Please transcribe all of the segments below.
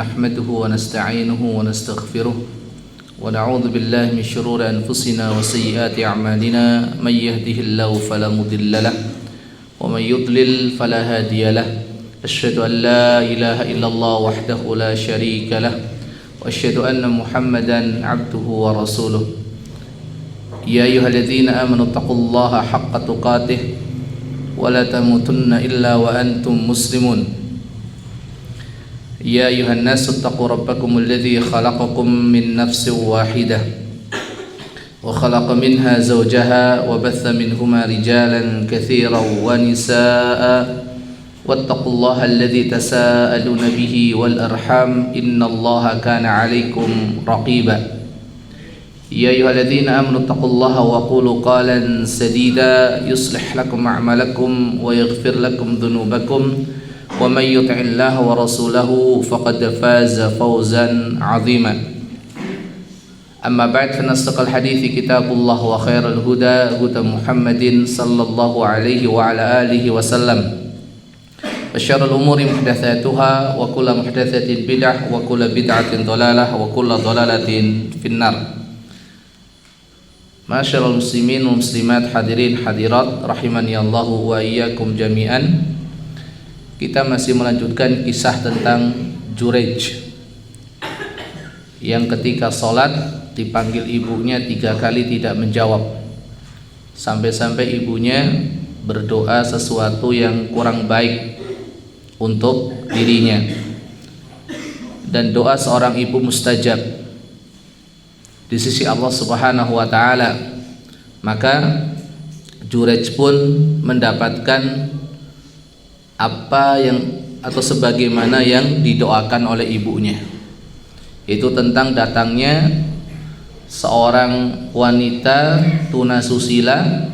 نحمده ونستعينه ونستغفره ونعوذ بالله من شرور أنفسنا وسيئات أعمالنا من يهده الله فلا مضل له ومن يضلل فلا هادي له أشهد أن لا إله إلا الله وحده لا شريك له وأشهد أن محمدا عبده ورسوله يا أيها الذين آمنوا اتقوا الله حق تقاته ولا تموتن إلا وأنتم مسلمون يا أيها الناس اتقوا ربكم الذي خلقكم من نفس واحدة وخلق منها زوجها وبث منهما رجالا كثيرا ونساء واتقوا الله الذي تساءلون به والأرحام إن الله كان عليكم رقيبا يا أيها الذين آمنوا اتقوا الله وقولوا قولا سديدا يصلح لكم أعمالكم ويغفر لكم ذنوبكم ومن يطع الله ورسوله فقد فاز فوزا عظيما أما بعد فإن أصدق الحديث كتاب الله وخير الهدى هدى محمد صلى الله عليه وعلى آله وسلم وشر الأمور محدثاتها وكل محدثة بدعة وكل بدعة ضلالة وكل ضلالة في النار. Masyarul muslimin wal muslimat, hadirin hadirat rahimani Allah wa iyyakum jami'an. Kita masih melanjutkan kisah tentang Jurayj yang ketika sholat dipanggil ibunya 3 kali tidak menjawab, sampai-sampai ibunya berdoa sesuatu yang kurang baik untuk dirinya, dan doa seorang ibu mustajab di sisi Allah Subhanahu wa taala. Maka Jurayj pun mendapatkan apa yang atau sebagaimana yang didoakan oleh ibunya, itu tentang datangnya seorang wanita tunasusila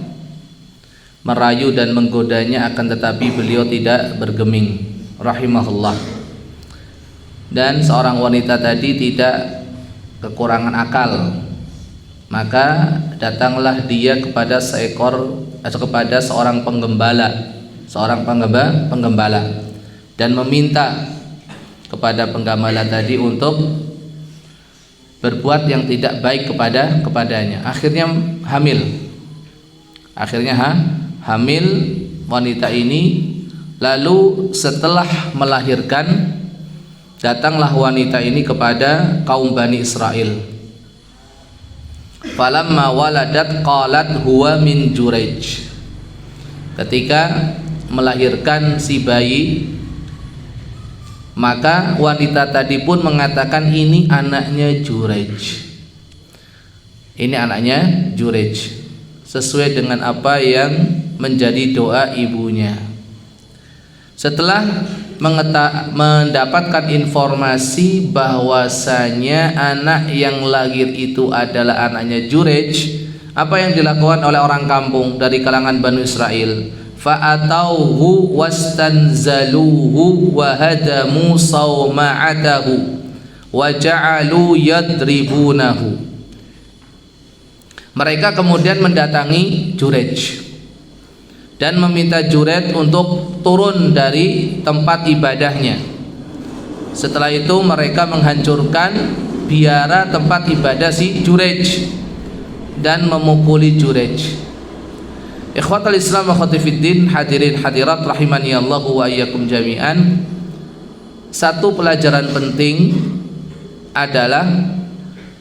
merayu dan menggodanya, akan tetapi beliau tidak bergeming rahimahullah. Dan seorang wanita tadi tidak kekurangan akal, maka datanglah dia kepada seorang penggembala, dan meminta kepada penggembala tadi untuk berbuat yang tidak baik kepadanya. Akhirnya hamil wanita ini. Lalu setelah melahirkan, datanglah wanita ini kepada kaum Bani Israel. Falamma waladat qalat huwa min Jurayj. Ketika melahirkan si bayi, maka wanita tadi pun mengatakan, ini anaknya Jurayj. Ini anaknya Jurayj, sesuai dengan apa yang menjadi doa ibunya. Setelah mendapatkan informasi bahwasanya anak yang lahir itu adalah anaknya Jurayj, apa yang dilakukan oleh orang kampung dari kalangan Bani Israel? Fa'atauhu wastanzaluhu wa hadamu sawma'atahu wa ja'alu yadribunahu. Mereka kemudian mendatangi Jurayj dan meminta Jurayj untuk turun dari tempat ibadahnya. Setelah itu mereka menghancurkan biara tempat ibadah si Jurayj dan memukuli Jurayj. Ikhwatal Islam wa khatifiddin, hadirin hadirat rahimani Allah wa iyyakum jami'an. Satu pelajaran penting adalah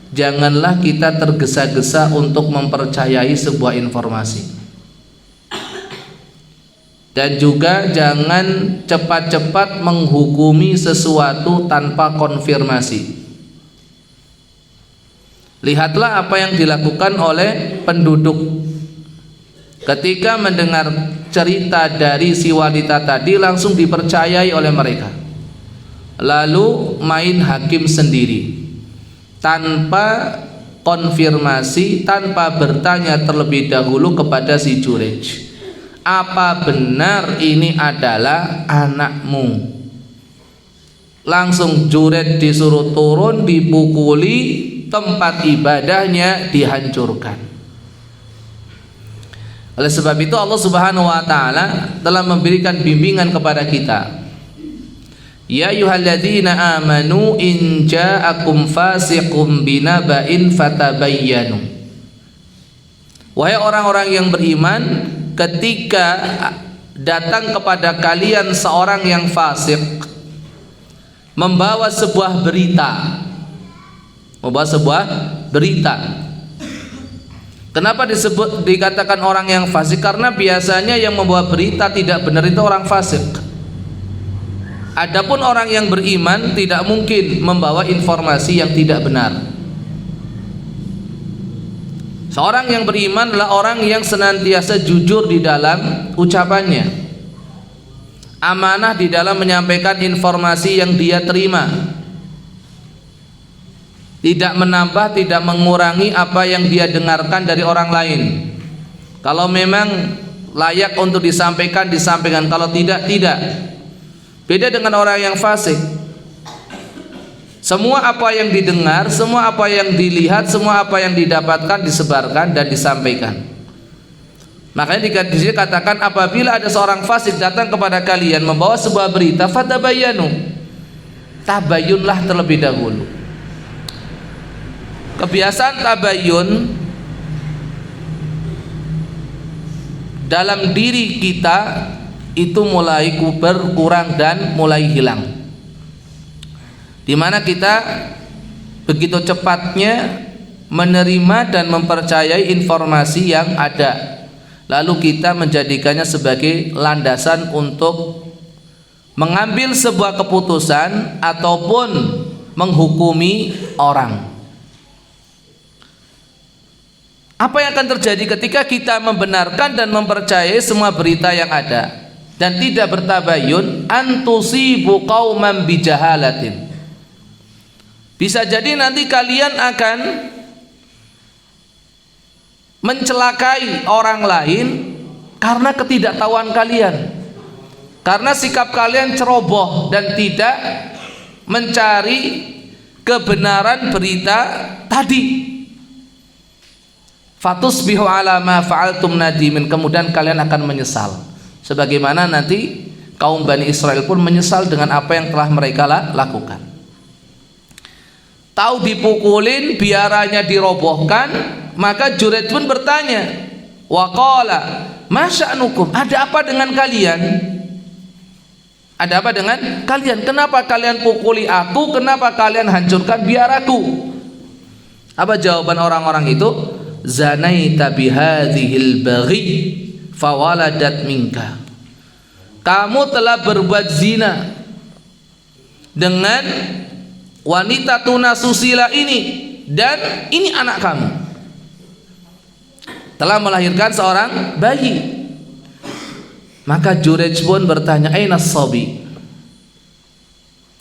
janganlah kita tergesa-gesa untuk mempercayai sebuah informasi, dan juga jangan cepat-cepat menghukumi sesuatu tanpa konfirmasi. Lihatlah apa yang dilakukan oleh penduduk ketika mendengar cerita dari si wanita tadi, langsung dipercayai oleh mereka, lalu main hakim sendiri tanpa konfirmasi, tanpa bertanya terlebih dahulu kepada si Jurayj, apa benar ini adalah anakmu? Langsung Jurayj disuruh turun, dipukuli, tempat ibadahnya dihancurkan. Oleh sebab itu Allah Subhanahu wa taala telah memberikan bimbingan kepada kita. Ya ayyuhalladzina amanu in ja'akum fasiqun binaba'in fatabayyanu. Wahai orang-orang yang beriman, ketika datang kepada kalian seorang yang fasik membawa sebuah berita, Kenapa dikatakan orang yang fasik? Karena biasanya yang membawa berita tidak benar itu orang fasik. Adapun orang yang beriman tidak mungkin membawa informasi yang tidak benar. Seorang yang beriman adalah orang yang senantiasa jujur di dalam ucapannya, amanah di dalam menyampaikan informasi yang dia terima, tidak menambah, tidak mengurangi apa yang dia dengarkan dari orang lain. Kalau memang layak untuk disampaikan, disampaikan. Kalau tidak, tidak. Beda dengan orang yang fasik. Semua apa yang didengar, semua apa yang dilihat, semua apa yang didapatkan disebarkan dan disampaikan. Makanya di sini katakan, apabila ada seorang fasik datang kepada kalian membawa sebuah berita, fatabayyanu, tabayyunlah terlebih dahulu. Kebiasaan tabayyun dalam diri kita itu mulai berkurang dan mulai hilang, dimana kita begitu cepatnya menerima dan mempercayai informasi yang ada, lalu kita menjadikannya sebagai landasan untuk mengambil sebuah keputusan ataupun menghukumi orang. Apa yang akan terjadi ketika kita membenarkan dan mempercayai semua berita yang ada dan tidak bertabayun? Antusibu qauman bijahalatin. Bisa jadi nanti kalian akan mencelakai orang lain karena ketidaktahuan kalian, karena sikap kalian ceroboh dan tidak mencari kebenaran berita tadi. Fatusbihu ala ma fa'altum nadimin, kemudian kalian akan menyesal sebagaimana nanti kaum Bani Israel pun menyesal dengan apa yang telah mereka lakukan. Tahu dipukulin, biaranya dirobohkan, maka Juraij pun bertanya, waqala ma sya'nukum, ada apa dengan kalian? Ada apa dengan kalian? Kenapa kalian pukuli aku? Kenapa kalian hancurkan biaraku? Apa jawaban orang-orang itu? Zanaita bihadhil baghi fawaladat minka. Kamu telah berbuat zina dengan wanita tunasusila ini, dan ini anak kamu telah melahirkan seorang bayi. Maka Juraij pun bertanya, aina sabi,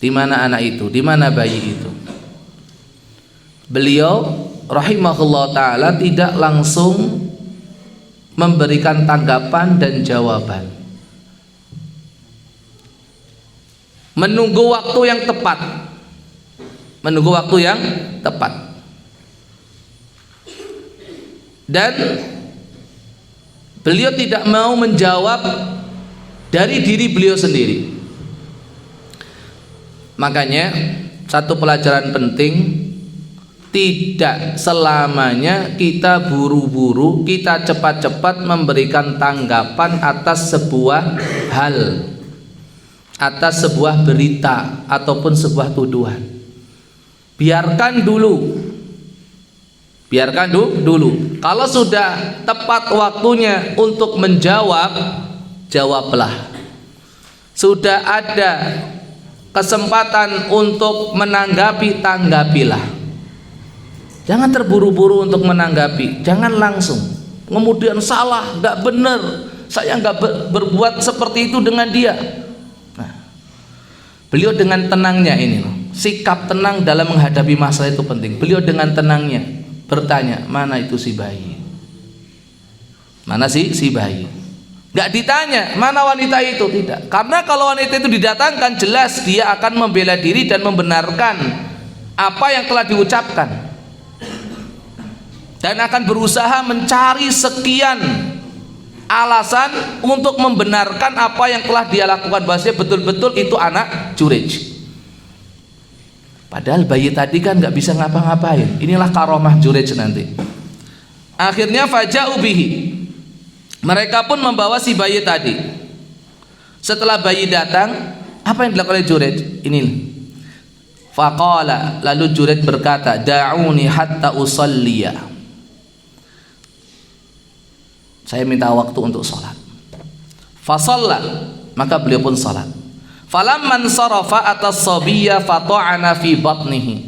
di mana anak itu, di mana bayi itu? Beliau rahimahullah ta'ala tidak langsung memberikan tanggapan dan jawaban, menunggu waktu yang tepat, dan beliau tidak mau menjawab dari diri beliau sendiri. Makanya satu pelajaran penting, tidak selamanya kita buru-buru, kita cepat-cepat memberikan tanggapan atas sebuah hal, atas sebuah berita ataupun sebuah tuduhan. Biarkan dulu. Kalau sudah tepat waktunya untuk menjawab, jawablah. Sudah ada kesempatan untuk menanggapi, tanggapilah. Jangan terburu-buru untuk menanggapi, jangan langsung kemudian salah, nggak benar, saya nggak berbuat seperti itu dengan dia. Nah, beliau dengan tenangnya ini, sikap tenang dalam menghadapi masalah itu penting. Beliau dengan tenangnya bertanya, mana itu si bayi? Mana si bayi? Nggak ditanya mana wanita itu, tidak. Karena kalau wanita itu didatangkan, jelas dia akan membela diri dan membenarkan apa yang telah diucapkan, dan akan berusaha mencari sekian alasan untuk membenarkan apa yang telah dia lakukan, bahwasanya betul-betul itu anak Jurayj. Padahal bayi tadi kan nggak bisa ngapa-ngapain. Inilah karomah Jurayj nanti. Akhirnya faja'u bihi, mereka pun membawa si bayi tadi. Setelah bayi datang, apa yang dilakukan oleh Jurayj? Ini. Faqala, lalu Jurayj berkata, da'uni hatta usalliya. Saya minta waktu untuk sholat. Fasalla, maka beliau pun sholat. Falamman sarafa atas sabiyya fata'ana fi batnihi.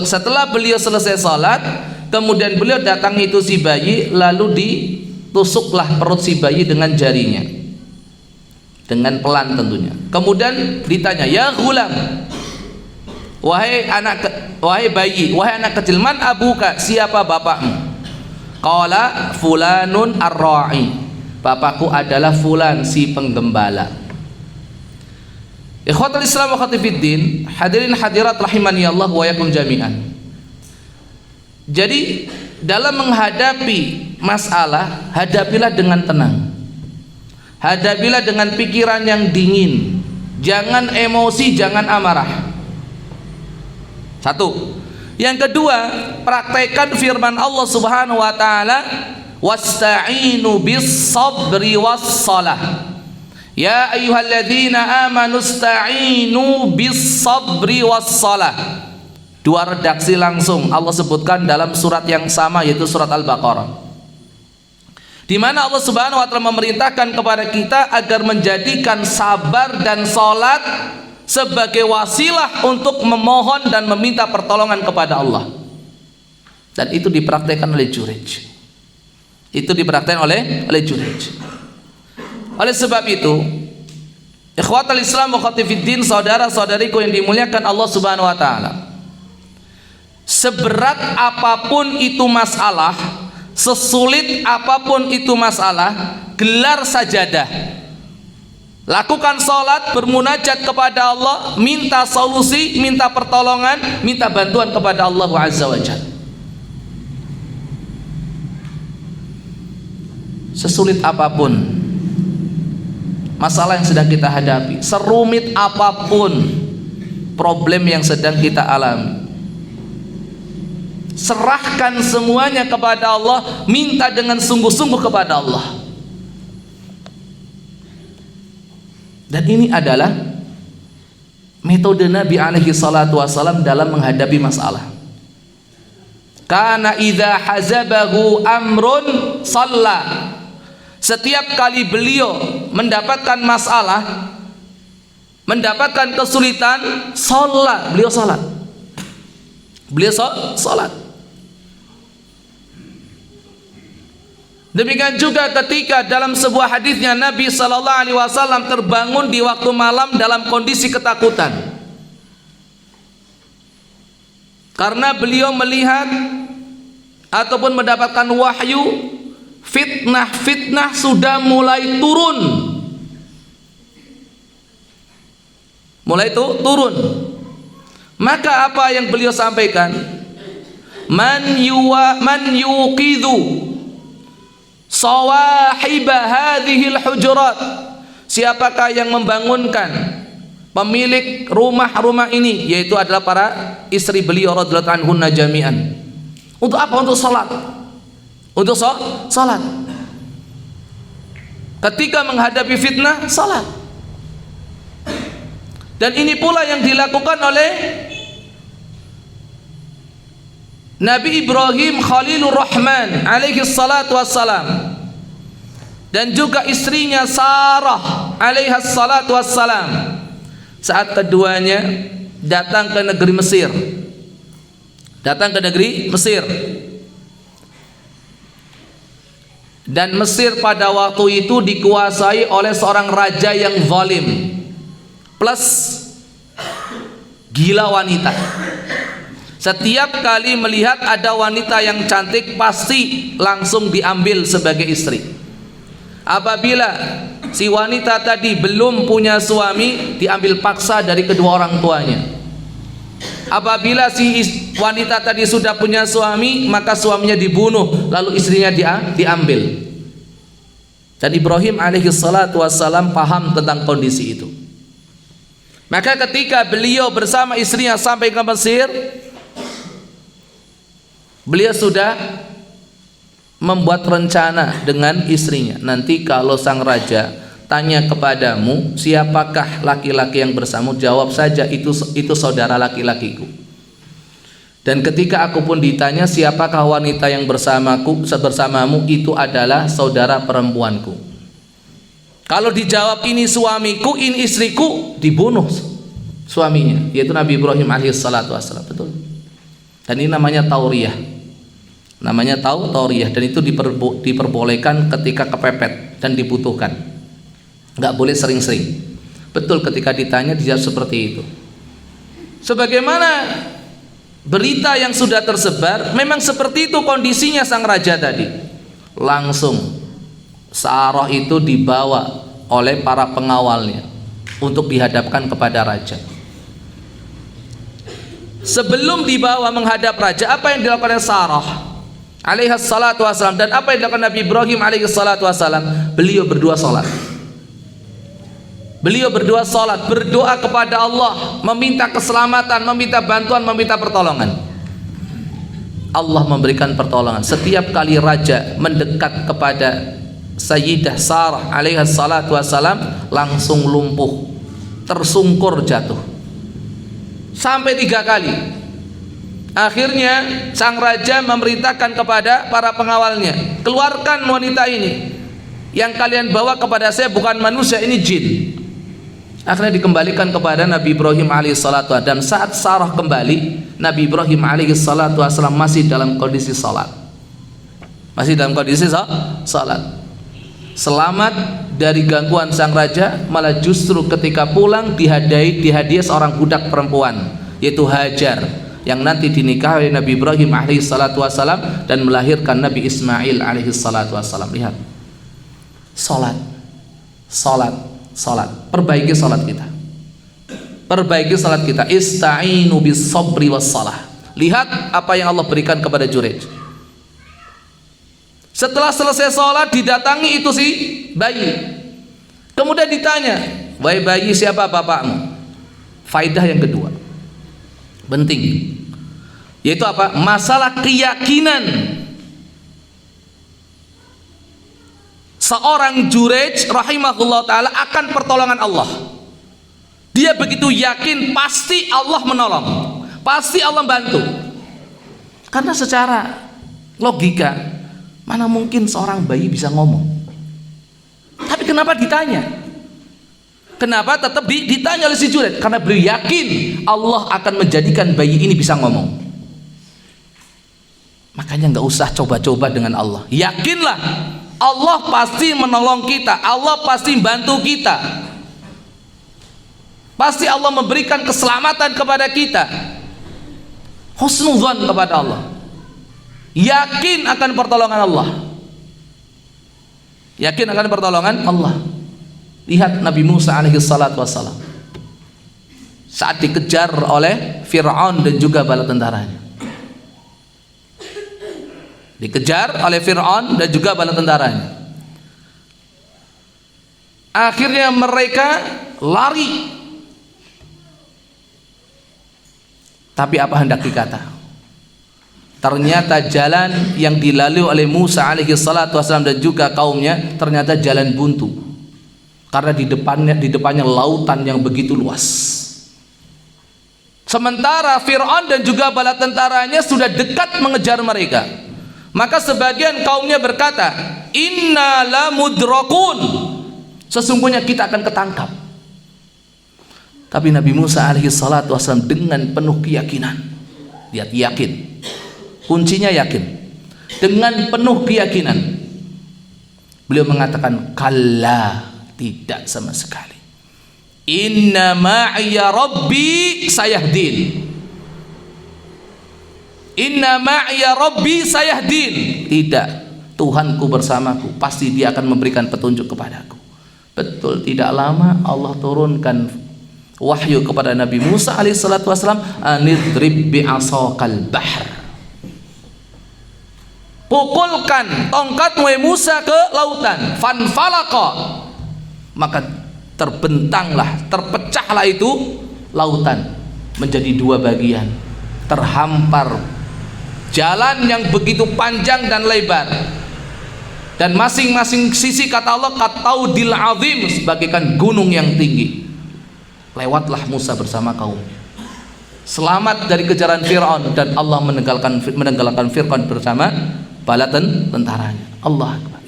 Setelah beliau selesai sholat, kemudian beliau datang itu si bayi, lalu ditusuklah perut si bayi dengan jarinya, dengan pelan tentunya. Kemudian ditanya, ya ghulam, wahai bayi, wahai anak kecil, man abuka, siapa bapakmu? Qala fulanun ar-ra'i, bapakku adalah fulan si penggembala. Ikhwatul Islam wa khatifiddin, hadirin hadirat rahimani Allah wa yakum jami'an. Jadi dalam menghadapi masalah, hadapilah dengan tenang, hadapilah dengan pikiran yang dingin, jangan emosi, jangan amarah. Satu. Yang kedua, praktekkan firman Allah Subhanahu wa taala, wasta'inu bis sabri was salah. Ya ayyuhalladzina amanu ista'inu bis sabri was salah. Dua redaksi langsung Allah sebutkan dalam surat yang sama, yaitu surat Al-Baqarah, di mana Allah Subhanahu wa taala memerintahkan kepada kita agar menjadikan sabar dan salat sebagai wasilah untuk memohon dan meminta pertolongan kepada Allah. Dan itu dipraktikkan oleh Jurayj. Itu dipraktikkan oleh Jurayj. Oleh sebab itu, ikhwatul Islam wa khatifiddin, saudara-saudariku yang dimuliakan Allah Subhanahu wa taala, seberat apapun itu masalah, sesulit apapun itu masalah, gelar sajadah, lakukan salat, bermunajat kepada Allah, minta solusi, minta pertolongan, minta bantuan kepada Allah Azza wa Jalla. Sesulit apapun masalah yang sedang kita hadapi, serumit apapun problem yang sedang kita alami, serahkan semuanya kepada Allah, minta dengan sungguh-sungguh kepada Allah. Dan ini adalah metode Nabi alaihi salatu wasallam dalam menghadapi masalah. Kana idza hazabahu amrun shalla. Setiap kali beliau mendapatkan masalah, mendapatkan kesulitan, sholat, beliau sholat. Beliau sholat. Demikian juga ketika dalam sebuah hadisnya Nabi sallallahu alaihi wasallam terbangun di waktu malam dalam kondisi ketakutan, karena beliau melihat ataupun mendapatkan wahyu fitnah sudah mulai turun. Turun. Maka apa yang beliau sampaikan? Man yuqidhu sawahiba hadhil hujurat. Siapakah yang membangunkan pemilik rumah-rumah ini, yaitu adalah para istri beliau radhiyallahu anhunna jami'an. Untuk apa? Untuk salat. Untuk salat. Ketika menghadapi fitnah, salat. Dan ini pula yang dilakukan oleh Nabi Ibrahim Khalilur Rahman alaihi salatu wassalam, dan juga istrinya Sarah alaihi salatu wassalam, saat keduanya datang ke negeri Mesir. Dan Mesir pada waktu itu dikuasai oleh seorang raja yang zalim plus gila wanita. Setiap kali melihat ada wanita yang cantik, pasti langsung diambil sebagai istri. Apabila si wanita tadi belum punya suami, diambil paksa dari kedua orang tuanya. Apabila si wanita tadi sudah punya suami, maka suaminya dibunuh, lalu istrinya diambil. Dan Ibrahim alaihi salatu wassalam paham tentang kondisi itu. Maka ketika beliau bersama istrinya sampai ke Mesir, beliau sudah membuat rencana dengan istrinya. Nanti kalau sang raja tanya kepadamu, siapakah laki-laki yang bersamamu, jawab saja itu saudara laki-lakiku. Dan ketika aku pun ditanya siapakah wanita yang bersamamu, itu adalah saudara perempuanku. Kalau dijawab ini suamiku, ini istriku, dibunuh suaminya, yaitu Nabi Ibrahim alaihissalatu wassalam. Betul. Dan ini namanya tauriyah. Namanya tauriyah, dan itu diperbolehkan ketika kepepet dan dibutuhkan. Nggak boleh sering-sering. Betul, ketika ditanya dijawab seperti itu. Sebagaimana berita yang sudah tersebar, memang seperti itu kondisinya sang raja tadi. Langsung Sarah itu dibawa oleh para pengawalnya untuk dihadapkan kepada raja. Sebelum dibawa menghadap raja, apa yang dilakukan oleh Sarah alaihi salatu wassalam dan apa yang dilakukan Nabi Ibrahim alaihi salatu wassalam? Beliau berdua salat. Beliau berdua salat, berdoa kepada Allah, meminta keselamatan, meminta bantuan, meminta pertolongan. Allah memberikan pertolongan. Setiap kali raja mendekat kepada Sayyidah Sarah alaihi salatu wassalam, langsung lumpuh, tersungkur jatuh. Sampai 3 kali. Akhirnya sang raja memerintahkan kepada para pengawalnya, keluarkan wanita ini. Yang kalian bawa kepada saya bukan manusia, ini jin. Akhirnya dikembalikan kepada Nabi Ibrahim alaihissalatu wassalam. Dan saat Sarah kembali, Nabi Ibrahim alaihissalatu wassalam masih dalam kondisi salat. Masih dalam kondisi salat. Selamat dari gangguan sang raja, malah justru ketika pulang dihadiah seorang budak perempuan, yaitu Hajar, yang nanti dinikahi Nabi Ibrahim alaihissalatu wassalam dan melahirkan Nabi Ismail alaihissalatu wassalam. Lihat, salat. Perbaiki salat kita. Perbaiki salat kita. Ista'inu bis sabri was salah. Lihat apa yang Allah berikan kepada Jurej. Setelah selesai salat, didatangi itu si bayi. Kemudian ditanya, "Wahai bayi, siapa bapakmu?" Faidah yang kedua, penting, yaitu apa? Masalah keyakinan seorang Jurej rahimahullah ta'ala akan pertolongan Allah. Dia begitu yakin pasti Allah menolong, pasti Allah bantu. Karena secara logika, mana mungkin seorang bayi bisa ngomong? Tapi kenapa ditanya? Kenapa tetap ditanya oleh si Jurej? Karena beliau yakin Allah akan menjadikan bayi ini bisa ngomong. Makanya nggak usah coba-coba dengan Allah. Yakinlah Allah pasti menolong kita, Allah pasti bantu kita, pasti Allah memberikan keselamatan kepada kita. Husnudzan kepada Allah, yakin akan pertolongan Allah, yakin akan pertolongan Allah. Lihat Nabi Musa alaihi salatu wassalam saat dikejar oleh Fir'aun dan juga bala tentaranya. Dikejar oleh Fir'aun dan juga bala tentaranya. Akhirnya mereka lari. Tapi apa hendak dikata? Ternyata jalan yang dilalui oleh Musa alaihi salatu wassalam dan juga kaumnya ternyata jalan buntu. Karena di depannya lautan yang begitu luas. Sementara Fir'aun dan juga bala tentaranya sudah dekat mengejar mereka. Maka sebagian kaumnya berkata, "Inna la mudrakun." Sesungguhnya kita akan ketangkap. Tapi Nabi Musa alaihi salatu wassalam dengan penuh keyakinan, dia yakin, kuncinya yakin, dengan penuh keyakinan beliau mengatakan, "Kalla, tidak sama sekali. Inna ma'iya rabbi sayahdin. Inna ma'iya rabbi sayahdin." Tidak, Tuhanku bersamaku, pasti dia akan memberikan petunjuk kepadaku. Betul, tidak lama Allah turunkan wahyu kepada Nabi Musa alaihissalatu wassalam, "Anidrib bi'asaqal bahr." pukulkan tongkatmu Musa ke lautan. Fanfalaqa, maka terbentanglah, terpecahlah itu lautan menjadi dua bagian, terhampar jalan yang begitu panjang dan lebar, dan masing-masing sisi kata Allah kataudil azim, sebagaikan gunung yang tinggi. Lewatlah Musa bersama kaumnya, selamat dari kejaran Fir'aun, dan Allah menenggelamkan Fir'aun bersama bala tentaranya. Allah Akbar.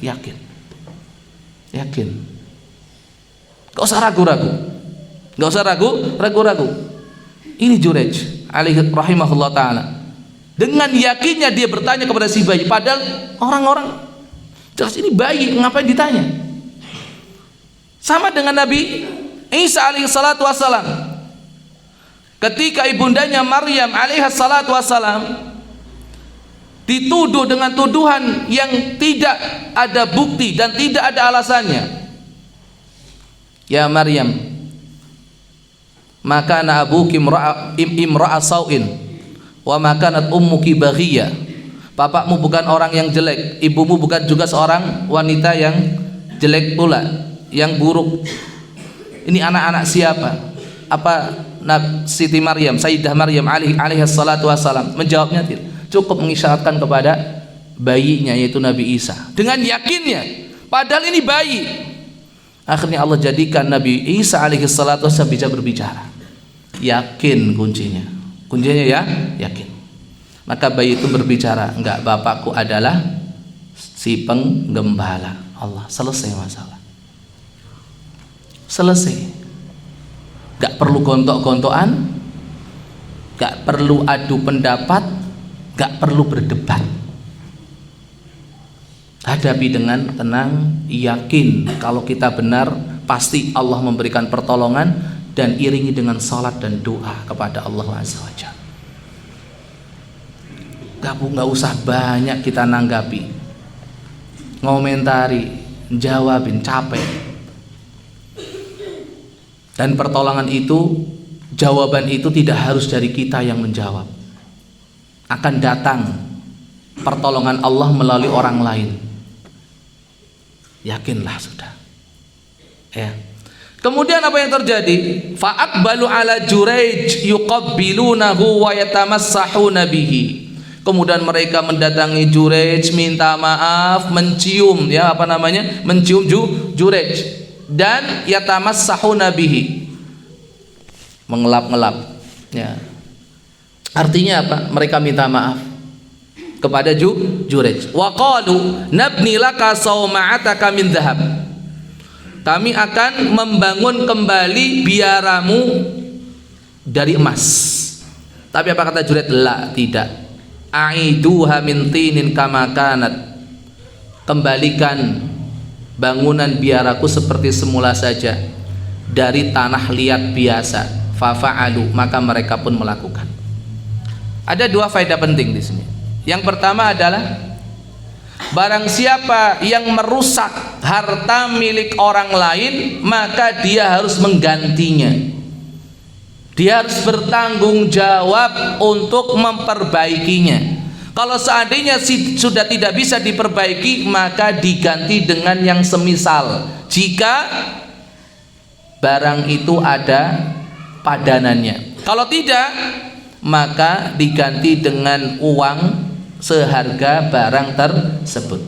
Yakin, gak usah ragu-ragu, Ini Jurej alaihi rahimahullah ta'ala, dengan yakinnya dia bertanya kepada si bayi, padahal orang-orang jelas ini bayi, ngapain ditanya. Sama dengan Nabi Isa alaihi salatu wassalam, ketika ibundanya Maryam alaihi salatu wassalam dituduh dengan tuduhan yang tidak ada bukti dan tidak ada alasannya. Ya Maryam, maka ana abuki imra'a sau'in wa makanat ummuki baghiyah. Bapakmu bukan orang yang jelek, ibumu bukan juga seorang wanita yang jelek pula, yang buruk. Ini anak-anak siapa? Apa Siti Maryam, Sayyidah Maryam alaihi salatu wassalam? Menjawabnya tidak. Cukup mengisyaratkan kepada bayinya, yaitu Nabi Isa, dengan yakinnya, padahal ini bayi. Akhirnya Allah jadikan Nabi Isa alaihi salatu wassalam bisa berbicara. Yakin kuncinya ya, yakin. Maka bayi itu berbicara, enggak, bapakku adalah si penggembala. Allah, selesai masalah, selesai. Enggak perlu gontok-gontokan, enggak perlu adu pendapat, gak perlu berdebat. Hadapi dengan tenang, yakin kalau kita benar, pasti Allah memberikan pertolongan, dan iringi dengan salat dan doa kepada Allah Azza wa Jalla. Gak usah banyak kita nanggapi, ngomentari, jawabin, capek. Dan pertolongan itu, jawaban itu tidak harus dari kita yang menjawab. Akan datang pertolongan Allah melalui orang lain. Yakinlah sudah. Ya. Kemudian apa yang terjadi? Fa'aqbalu ala Jurej yuqabbilunahu wa yatamassahuna bihi. Kemudian mereka mendatangi Jurej, minta maaf, mencium, ya apa namanya? Mencium Jurej, dan yatamassahuna bihi, mengelap-ngelap, ya. Artinya apa? Mereka minta maaf kepada Jurej. Wa qalu nabni laka sawma'ataka min dhahab. Kami akan membangun kembali biaramu dari emas. Tapi apa kata Jurej? La, tidak. Aiduha min tinin kama kanat. Kembalikan bangunan biaraku seperti semula saja, dari tanah liat biasa. Fafa'alu, maka mereka pun melakukan. Ada dua faedah penting di sini. Yang pertama adalah, barang siapa yang merusak harta milik orang lain, maka dia harus menggantinya. Dia harus bertanggung jawab untuk memperbaikinya. Kalau seandainya sudah tidak bisa diperbaiki, maka diganti dengan yang semisal, jika barang itu ada padanannya. Kalau tidak, maka diganti dengan uang seharga barang tersebut.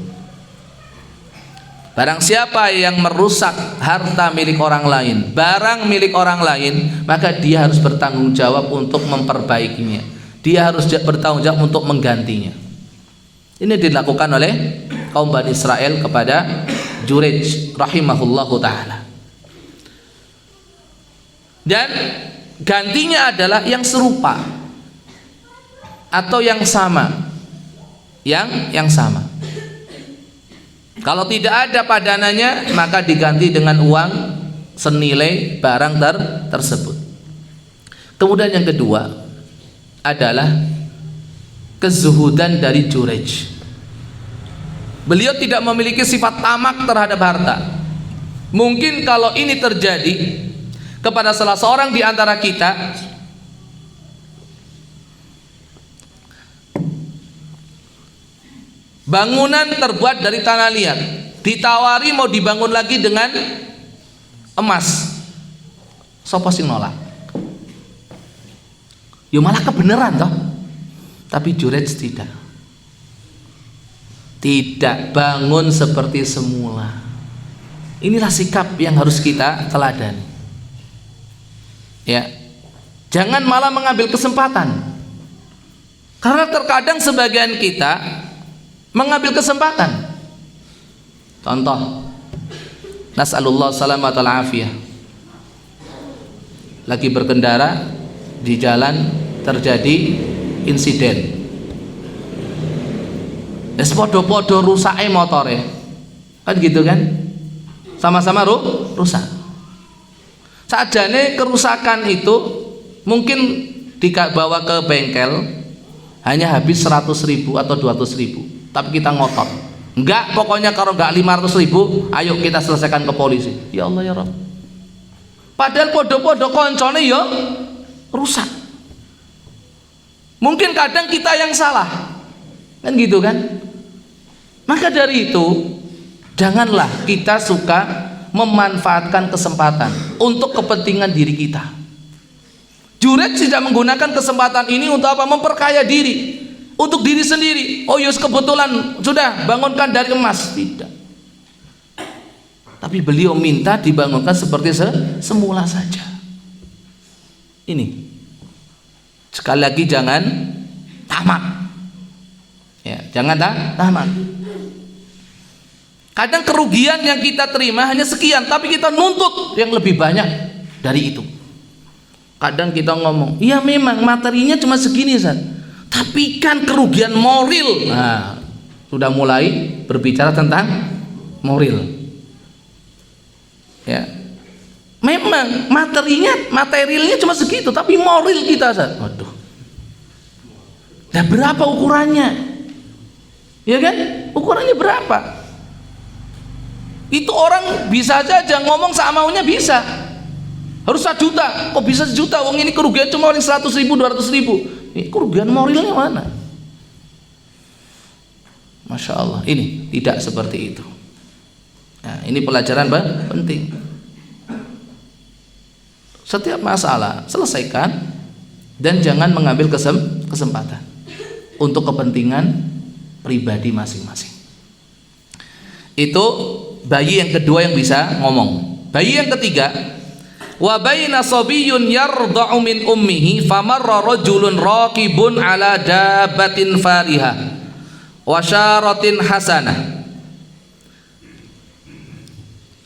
Barang siapa yang merusak harta milik orang lain, barang milik orang lain, maka dia harus bertanggung jawab untuk memperbaikinya. Dia harus bertanggung jawab untuk menggantinya. Ini dilakukan oleh kaum Bani Israel kepada Jurej rahimahullahu ta'ala. Dan gantinya adalah yang serupa atau yang sama, yang sama. Kalau tidak ada padanannya, maka diganti dengan uang senilai barang tersebut. Kemudian yang kedua adalah kezuhudan dari Jurej. Beliau tidak memiliki sifat tamak terhadap harta. Mungkin kalau ini terjadi kepada salah seorang di antara kita, Bangunan terbuat dari tanah liat, ditawari mau dibangun lagi dengan emas. Sopo sing nolak? Ya malah kebenaran toh. Tapi Jurayj tidak. Tidak bangun seperti semula. Inilah sikap yang harus kita teladani. Ya. Jangan malah mengambil kesempatan. Karena terkadang sebagian kita mengambil kesempatan. Contoh, nas'alullah salamat al-afiyah. Lagi berkendara di jalan terjadi insiden. Wis podo-podo rusake motore. Kan gitu kan? Sama-sama rusak. Sajane kerusakan itu mungkin dibawa ke bengkel hanya habis 100.000 atau 200.000. Tapi kita ngotot, enggak, pokoknya kalau enggak 500.000 ayo kita selesaikan ke polisi. Ya Allah ya Rabb, padahal podo-podo koncone ya rusak. Mungkin kadang kita yang salah, kan gitu kan. Maka dari itu janganlah kita suka memanfaatkan kesempatan untuk kepentingan diri kita. Jurayj tidak menggunakan kesempatan ini untuk apa? Memperkaya diri, untuk diri sendiri. Oh yus kebetulan sudah bangunkan dari emas. Tidak. Tapi beliau minta dibangunkan seperti semula saja. Ini sekali lagi jangan tamak. Ya, jangan tamak. Kadang kerugian yang kita terima hanya sekian, tapi kita nuntut yang lebih banyak dari itu. Kadang kita ngomong, iya memang materinya cuma segini Ustaz, tapi kan kerugian moral. Nah, sudah mulai berbicara tentang moral. Ya, memang materialnya cuma segitu, tapi moral kita Ustaz, waduh. Nah, berapa ukurannya? Ya kan? Ukurannya berapa? Itu orang bisa saja ngomong samaunya bisa. Harus 1 juta, kok bisa 1 juta? Wong ini kerugian cuma 100.000, 200.000. Ini kerugian moralnya mana? Masya Allah, ini tidak seperti itu. Nah, ini pelajaran penting. Setiap masalah selesaikan dan jangan mengambil kesempatan untuk kepentingan pribadi masing-masing. Itu bayi yang kedua yang bisa ngomong. Bayi yang ketiga, wa baina sabiyyun yarda'u min ummihi famarra rajulun raqibun ala dabbatin farihah wa syaratin hasanah.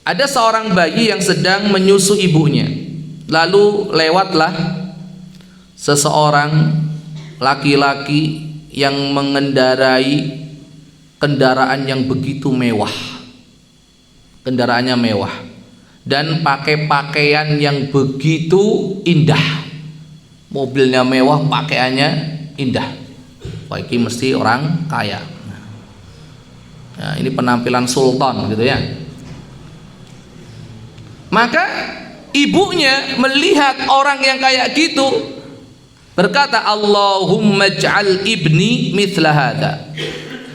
Ada seorang bayi yang sedang menyusu ibunya, lalu lewatlah seseorang laki-laki yang mengendarai kendaraan yang begitu mewah. Kendaraannya mewah dan pakai pakaian yang begitu indah. Mobilnya mewah, pakaiannya indah. Wah, ini mesti orang kaya. Nah, ini penampilan sultan gitu ya. Maka ibunya melihat orang yang kayak gitu berkata, Allahumma ij'al ibni mithla hadha.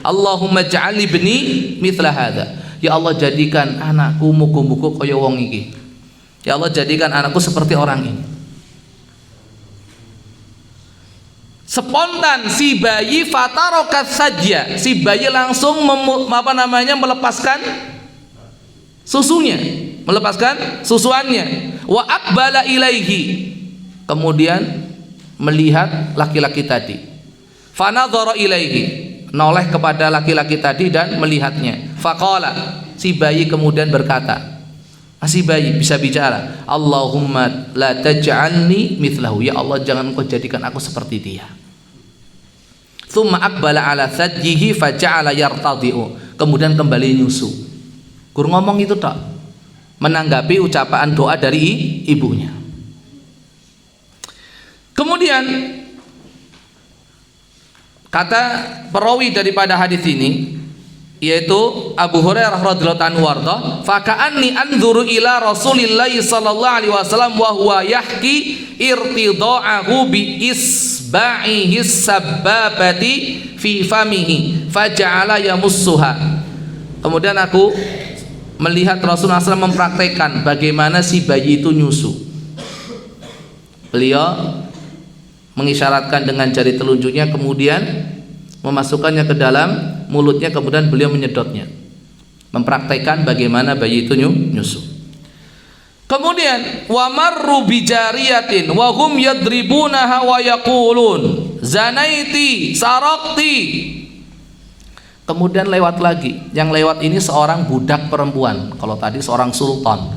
Allahumma ij'al ibni mithla hadha. Ya Allah, jadikan anakku muga-muga kaya wong iki. Ya Allah, jadikan anakku seperti orang ini. Spontan si bayi fatarokat saja, si bayi langsung melepaskan susunya, melepaskan susuannya. Wa aqbala ilaihi, kemudian melihat laki-laki tadi. Fanadhara ilaihi, noleh kepada laki-laki tadi dan melihatnya. Faqala, si bayi kemudian berkata, si bayi bisa bicara, Allahumma la taj'alni mithlahu, ya Allah jangan kau jadikan aku seperti dia. Thumma aqbala ala thadjihi faja'ala yartadi'u, kemudian kembali nyusu. Guru ngomong itu tak, menanggapi ucapan doa dari ibunya. Kemudian kata perawi daripada hadis ini, yaitu Abu Hurairah radhiyallahu anhu warda, fa ka'anni anzuru ila Rasulillah sallallahu alaihi wasallam wa huwa yahki irtida'ahu bi isba'ihi sabbabati fi famihi faja'ala yamussuha. Kemudian aku melihat Rasulullah SAW mempraktekkan bagaimana si bayi itu nyusu. Beliau mengisyaratkan dengan jari telunjuknya, kemudian memasukkannya ke dalam mulutnya, kemudian beliau menyedotnya, mempraktekkan bagaimana bayi itu nyusu. Kemudian wa marru bi jariyatin wa hum yadribunaha wa yaqulun zanaiti sarakti. Kemudian lewat lagi, yang lewat ini seorang budak perempuan. Kalau tadi seorang sultan,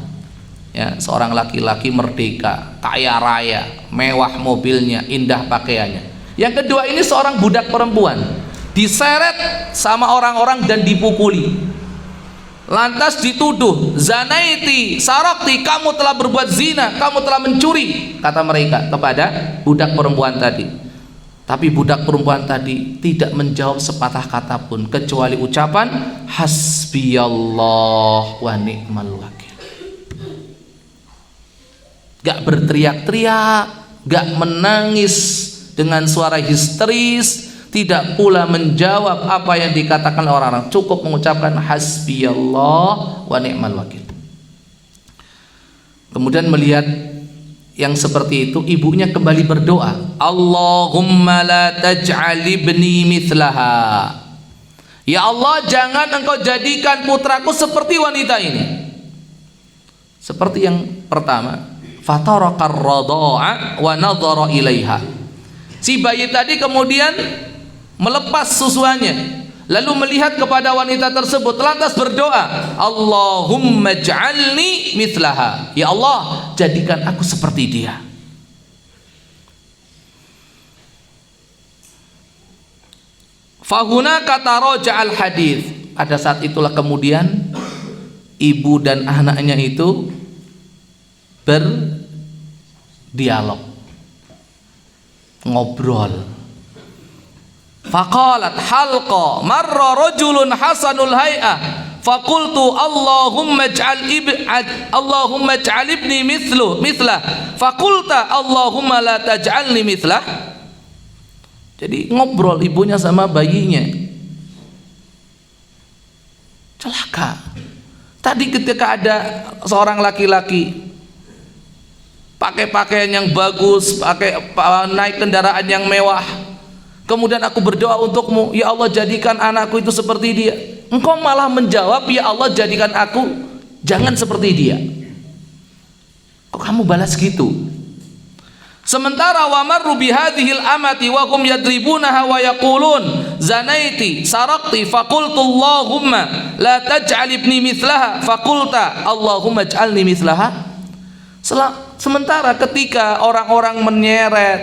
ya, seorang laki-laki merdeka, kaya raya, mewah mobilnya, indah pakaiannya. Yang kedua ini seorang budak perempuan, diseret sama orang-orang dan dipukuli. Lantas dituduh, zanaiti sarakti, kamu telah berbuat zina, kamu telah mencuri, kata mereka kepada budak perempuan tadi. Tapi budak perempuan tadi tidak menjawab sepatah kata pun, kecuali ucapan hasbiyallah wa ni'mal wakil. Gak berteriak-teriak, gak menangis dengan suara histeris, tidak pula menjawab apa yang dikatakan orang-orang, cukup mengucapkan hasbiyallah wa ni'mal wakil. Kemudian melihat yang seperti itu, ibunya kembali berdoa, Allahumma la taj'al ibni mithlaha. Ya Allah, jangan engkau jadikan putraku seperti wanita ini. Seperti yang pertama, fataraqar radha'a wa nadhara ilaiha. Si bayi tadi kemudian melepas susuannya, lalu melihat kepada wanita tersebut, lantas berdoa, Allahumma ij'alni mithlaha. Ya Allah, jadikan aku seperti dia. Fahuna kata roja al hadis. Pada saat itulah kemudian ibu dan anaknya itu berdialog, ngobrol. Faqalat halqa marra rajulun hasanul hay'ah faqultu Allahumma ij'al ibni mithlah faqulta Allahumma la taj'alni mithlah. Jadi ngobrol ibunya sama bayinya. Celaka. Tadi ketika ada seorang laki-laki pakai pakaian yang bagus, naik kendaraan yang mewah, kemudian aku berdoa untukmu, ya Allah jadikan anakku itu seperti dia, engkau malah menjawab, ya Allah jadikan aku jangan seperti dia. Kok kamu balas gitu? Sementara wa marru bi hadhil amati wa hum yadribunaha wa yaqulun zanaiti sarakti faqultu Allahumma la taj'al ibni mithlaha faqulta Allahumma ij'alni mithlaha. Sementara ketika orang-orang menyeret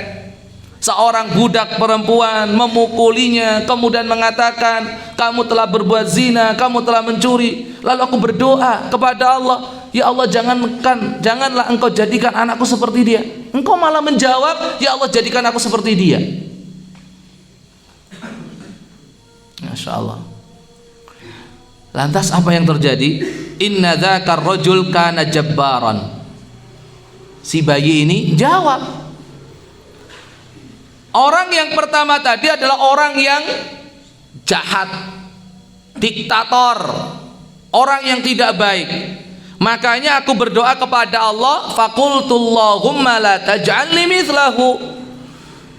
seorang budak perempuan, memukulinya, kemudian mengatakan kamu telah berbuat zina, kamu telah mencuri, lalu aku berdoa kepada Allah, ya Allah janganlah engkau jadikan anakku seperti dia. Engkau malah menjawab, ya Allah jadikan aku seperti dia. Masya Allah. Lantas apa yang terjadi? Inna dzakar rajul kana jabbaran. Si bayi ini jawab, orang yang pertama tadi adalah orang yang jahat, diktator, orang yang tidak baik. Makanya aku berdoa kepada Allah, faqultullahumma la taj'alni mithlahu.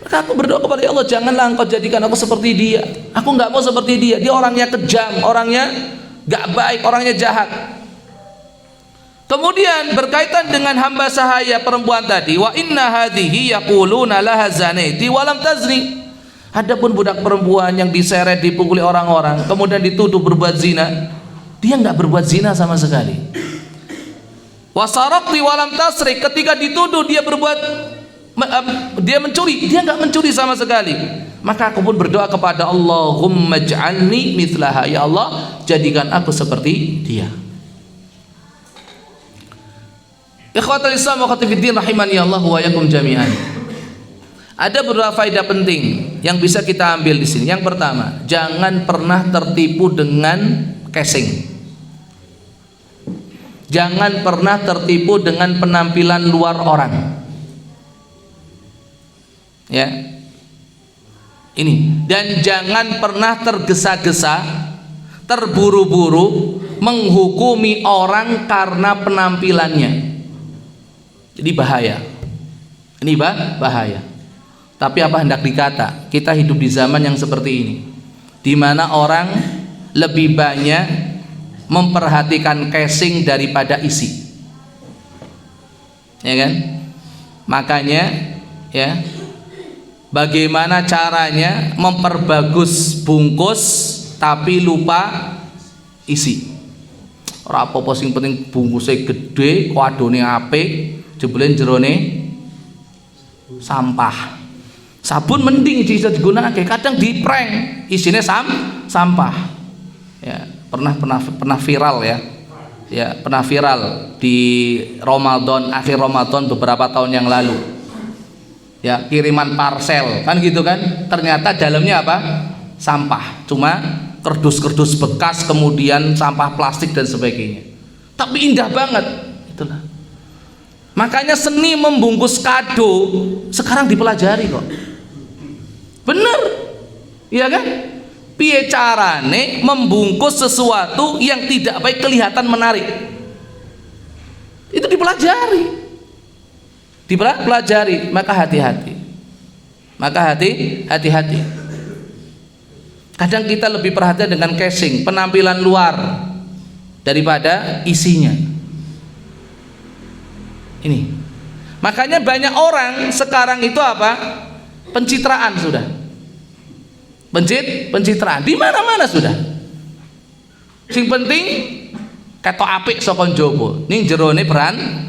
Maka aku berdoa kepada Allah, janganlah engkau jadikan aku seperti dia. Aku enggak mau seperti dia. Dia orangnya kejam, orangnya enggak baik, orangnya jahat. Kemudian berkaitan dengan hamba sahaya perempuan tadi, wa inna hadhihi yaquluna laha zanaiti wa lam tazni. Adapun budak perempuan yang diseret dipukuli orang-orang kemudian dituduh berbuat zina, dia enggak berbuat zina sama sekali. Wa sarakti wa lam tasrik, ketika dituduh dia mencuri, dia enggak mencuri sama sekali. Maka aku pun berdoa kepada Allahumma ij'alni mithlaha, ya Allah jadikan aku seperti dia. Ikhwatul Islam wa khatibuddin rahimani Allah wa yakum jami'an. Ada beberapa faedah penting yang bisa kita ambil di sini. Yang pertama, jangan pernah tertipu dengan casing. Jangan pernah tertipu dengan penampilan luar orang. Ya. Ini, dan jangan pernah tergesa-gesa, terburu-buru menghukumi orang karena penampilannya. Jadi bahaya. Ini bahaya. Tapi apa hendak dikata, kita hidup di zaman yang seperti ini, di mana orang lebih banyak memperhatikan casing daripada isi. Ya kan? Makanya ya, bagaimana caranya memperbagus bungkus tapi lupa isi. Ora apa-apa, sing penting bungkusnya gede, kuadone apik, jebule jerone sampah. Sabun mending bisa digunakan, kadang di prank isinya sampah. Ya, pernah viral ya. Ya, pernah viral di Ramadan, akhir Ramadan beberapa tahun yang lalu. Ya, kiriman parcel kan gitu kan, ternyata dalamnya apa? Sampah, cuma kerdus-kerdus bekas, kemudian sampah plastik dan sebagainya. Tapi indah banget, itulah. Makanya seni membungkus kado sekarang dipelajari kok. Bener, iya kan? Piye carane membungkus sesuatu yang tidak baik kelihatan menarik? Itu dipelajari. Dipelajari, maka hati-hati. Maka hati-hati. Kadang kita lebih perhatian dengan casing, penampilan luar daripada isinya. Ini. Makanya banyak orang sekarang itu apa? Pencitraan sudah. Pencitraan di mana-mana sudah. Sing penting ketok apik saka njaba, ning jerone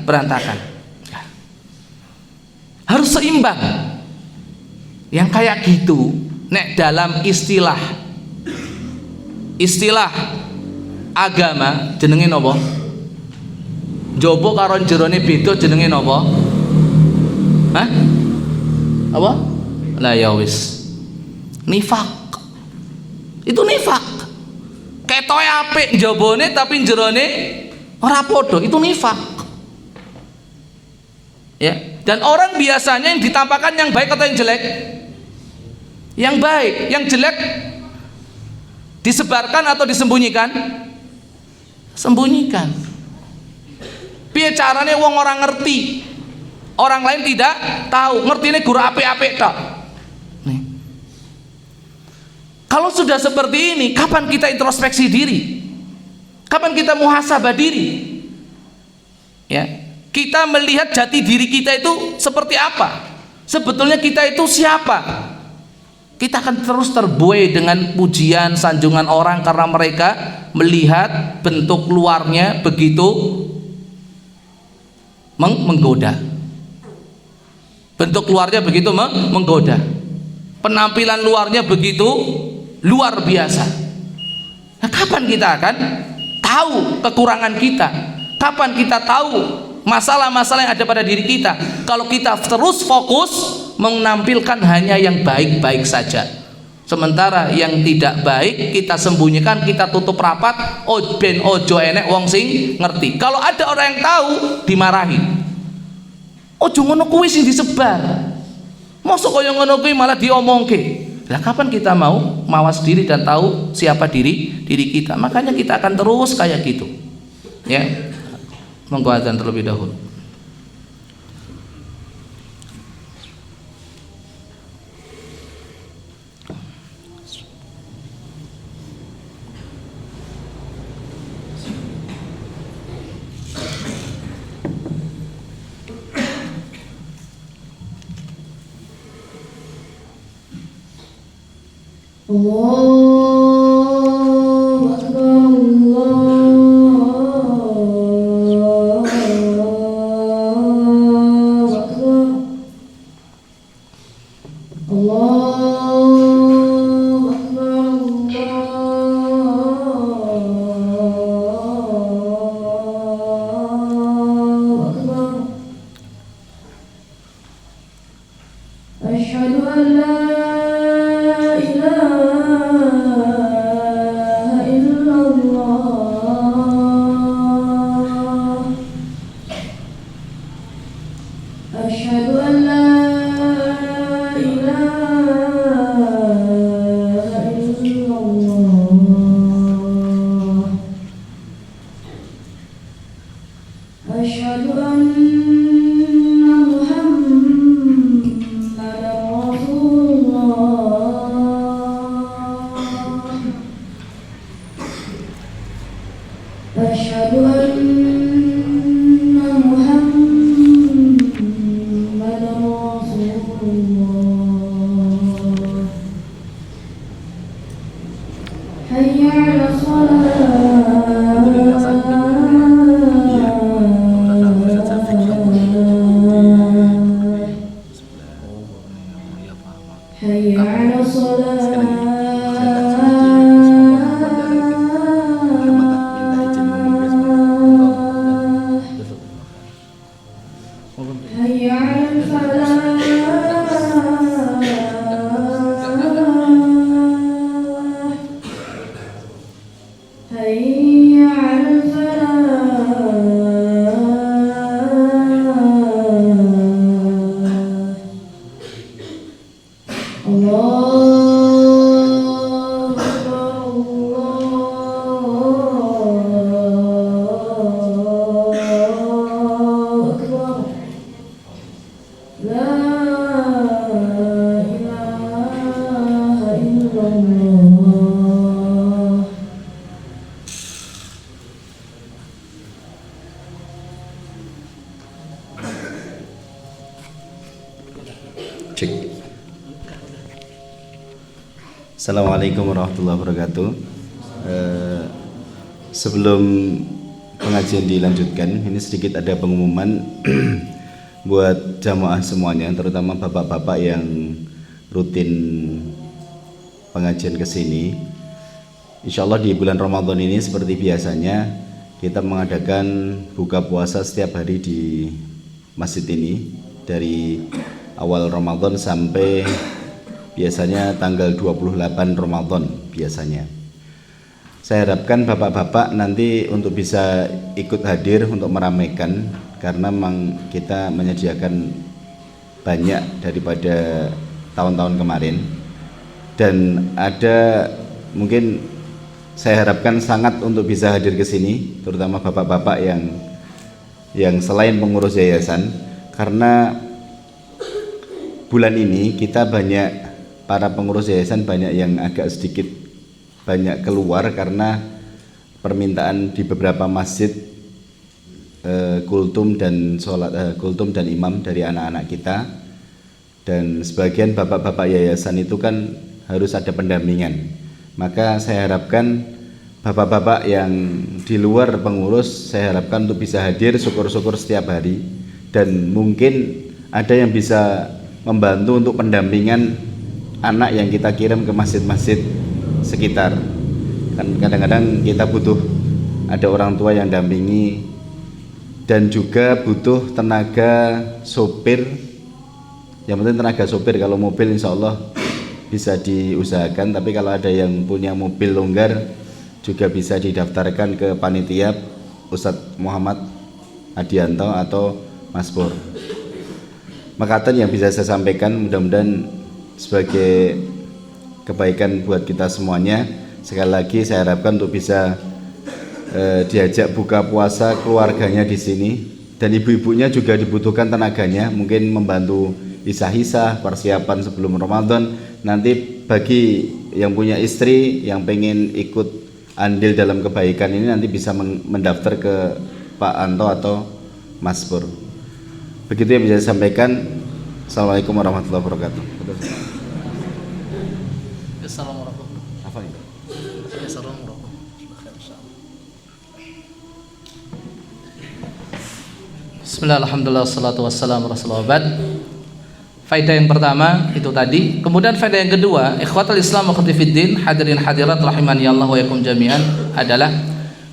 berantakan. Ya. Harus seimbang. Yang kayak gitu, nek dalam istilah agama jenenge napa? Njaba karo jerone beda jenenge napa? Hah? Apa? Lah ya wis. Nifak. Itu nifak. Ketoke apik njabane tapi jerone ora padha, itu nifak. Ya, dan orang biasanya yang ditampakkan yang baik atau yang jelek? Yang baik, yang jelek disebarkan atau disembunyikan? Sembunyikan. Piye carane wong orang ngerti? Orang lain tidak tahu, ngertine guru apik-apik tok. Nih. Kalau sudah seperti ini, kapan kita introspeksi diri? Kapan kita muhasabah diri? Ya, kita melihat jati diri kita itu seperti apa? Sebetulnya kita itu siapa? Kita akan terus terbuai dengan pujian, sanjungan orang karena mereka melihat bentuk luarnya begitu menggoda. Bentuk luarnya begitu menggoda. Penampilan luarnya begitu luar biasa. Nah, kapan kita akan tahu kekurangan kita? Kapan kita tahu masalah-masalah yang ada pada diri kita? Kalau kita terus fokus menampilkan hanya yang baik-baik saja, sementara yang tidak baik kita sembunyikan, kita tutup rapat. Oh ben ojo enek wong sing ngerti. Kalau ada orang yang tahu, dimarahi. Ojo ngono kuwi sing disebar. Mosok kaya ngono kuwi malah diomongke. Lah kapan kita mau mawas diri dan tahu siapa diri kita? Makanya kita akan terus kayak gitu. Ya. Monggo azan terlebih dahulu. Allahu Akbar, Allahu Akbar, Allahu Akbar, Allahu Akbar. Asyhadu an la أشهد أن لا إله على الصلاة حي على الصلاة حي على الفلاح حي على الفلاح الله أكبر الله أكبر لا إله إلا الله Cek. Assalamualaikum warahmatullahi wabarakatuh. Sebelum pengajian dilanjutkan, ini sedikit ada pengumuman buat jamaah semuanya, terutama bapak-bapak yang rutin pengajian ke sini. Insya Allah di bulan Ramadan ini seperti biasanya kita mengadakan buka puasa setiap hari di masjid ini dari awal Ramadan sampai biasanya tanggal 28 Ramadan biasanya. Saya harapkan bapak-bapak nanti untuk bisa ikut hadir untuk meramaikan, karena memang kita menyediakan banyak daripada tahun-tahun kemarin, dan ada mungkin saya harapkan sangat untuk bisa hadir ke sini, terutama bapak-bapak yang selain pengurus yayasan, karena bulan ini kita banyak, para pengurus yayasan banyak yang agak sedikit banyak keluar karena permintaan di beberapa masjid kultum dan sholat, kultum dan imam dari anak-anak kita, dan sebagian bapak-bapak yayasan itu kan harus ada pendampingan. Maka saya harapkan bapak-bapak yang di luar pengurus, saya harapkan untuk bisa hadir syukur-syukur setiap hari, dan mungkin ada yang bisa membantu untuk pendampingan anak yang kita kirim ke masjid-masjid sekitar. Kan kadang-kadang kita butuh ada orang tua yang dampingi, dan juga butuh tenaga sopir. Yang penting tenaga sopir, kalau mobil insya Allah bisa diusahakan, tapi kalau ada yang punya mobil longgar juga bisa didaftarkan ke panitia Ustadz Muhammad Adianto atau Mas Pur. Makatan yang bisa saya sampaikan, mudah-mudahan sebagai kebaikan buat kita semuanya. Sekali lagi saya harapkan untuk bisa diajak buka puasa keluarganya di sini, dan ibu-ibunya juga dibutuhkan tenaganya, mungkin membantu isah-isah persiapan sebelum Ramadan. Nanti bagi yang punya istri yang pengen ikut andil dalam kebaikan ini, nanti bisa mendaftar ke Pak Anto atau Mas Pur. Begitu yang bisa saya sampaikan. Assalamualaikum warahmatullahi wabarakatuh. Assalamualaikum. Apa ini? Assalamualaikum. Bismillah, alhamdulillah, wassalatu wassalamu ala rasulillah. Faedah yang pertama itu tadi. Kemudian faedah yang kedua, ikhwatul Islam wa akhwati fiddin, hadirin hadirat rahimani Allah wa yakum jami'an, adalah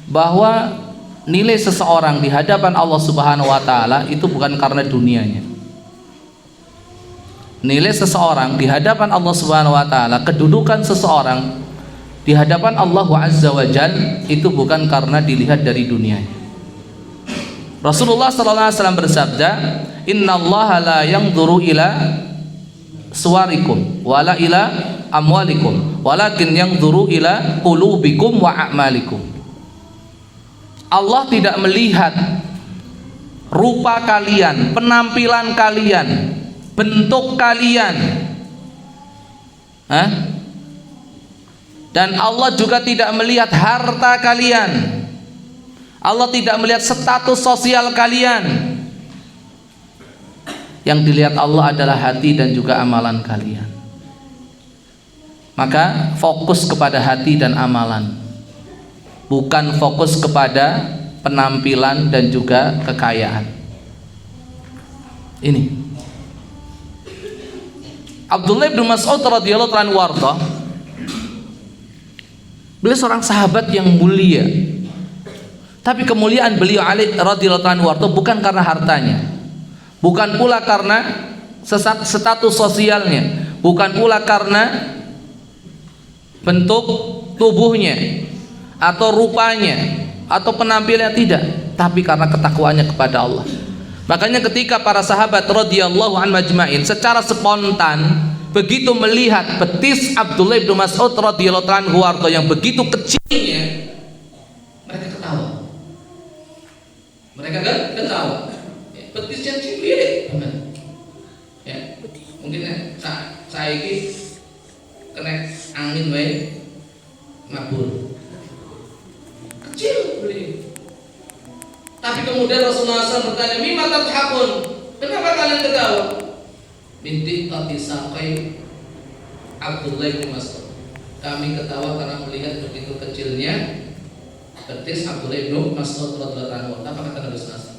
bahwa nilai seseorang di hadapan Allah Subhanahu wa taala itu bukan karena dunianya. Nilai seseorang di hadapan Allah Subhanahu wa taala, kedudukan seseorang di hadapan Allah Azza wa Jalla itu bukan karena dilihat dari dunianya. Rasulullah sallallahu alaihi wasallam bersabda, "Innallaha la yanzuru ila suwarikum wala ila amwalikum, walakin yanzuru ila qulubikum wa a'malikum." Allah tidak melihat rupa kalian, penampilan kalian, bentuk kalian, dan Allah juga tidak melihat harta kalian. Allah tidak melihat status sosial kalian. Yang dilihat Allah adalah hati dan juga amalan kalian. Maka fokus kepada hati dan amalan. bukan fokus kepada penampilan dan juga kekayaan. Ini Abdullah bin Mas'ud radhiyallahu anhu warta, beliau seorang sahabat yang mulia, tapi kemuliaan beliau radhiyallahu anhu warta bukan karena hartanya, bukan pula karena status sosialnya, bukan pula karena bentuk tubuhnya atau rupanya atau penampilannya, tidak, tapi karena ketakwaannya kepada Allah. Makanya ketika para sahabat radhiyallahu anhum ajmain secara spontan begitu melihat betis Abdullah bin Mas'ud radhiyallahu anhu yang begitu kecilnya, mereka ketawa. Mereka kan ketawa. Betisnya cilik banget. Ya, mungkin saya ini kena angin wae mabur. Kecil beliau. Tapi kemudian Rasulullah SAW bertanya, "Mimma tadhakun?" Kenapa kalian ketawa? Binti sakai Abdullah bin Mas'ud. Kami ketawa karena melihat begitu kecilnya betis Abdullah bin Mas'ud radhiyallahu anhu. Apa kata Nabi SAW?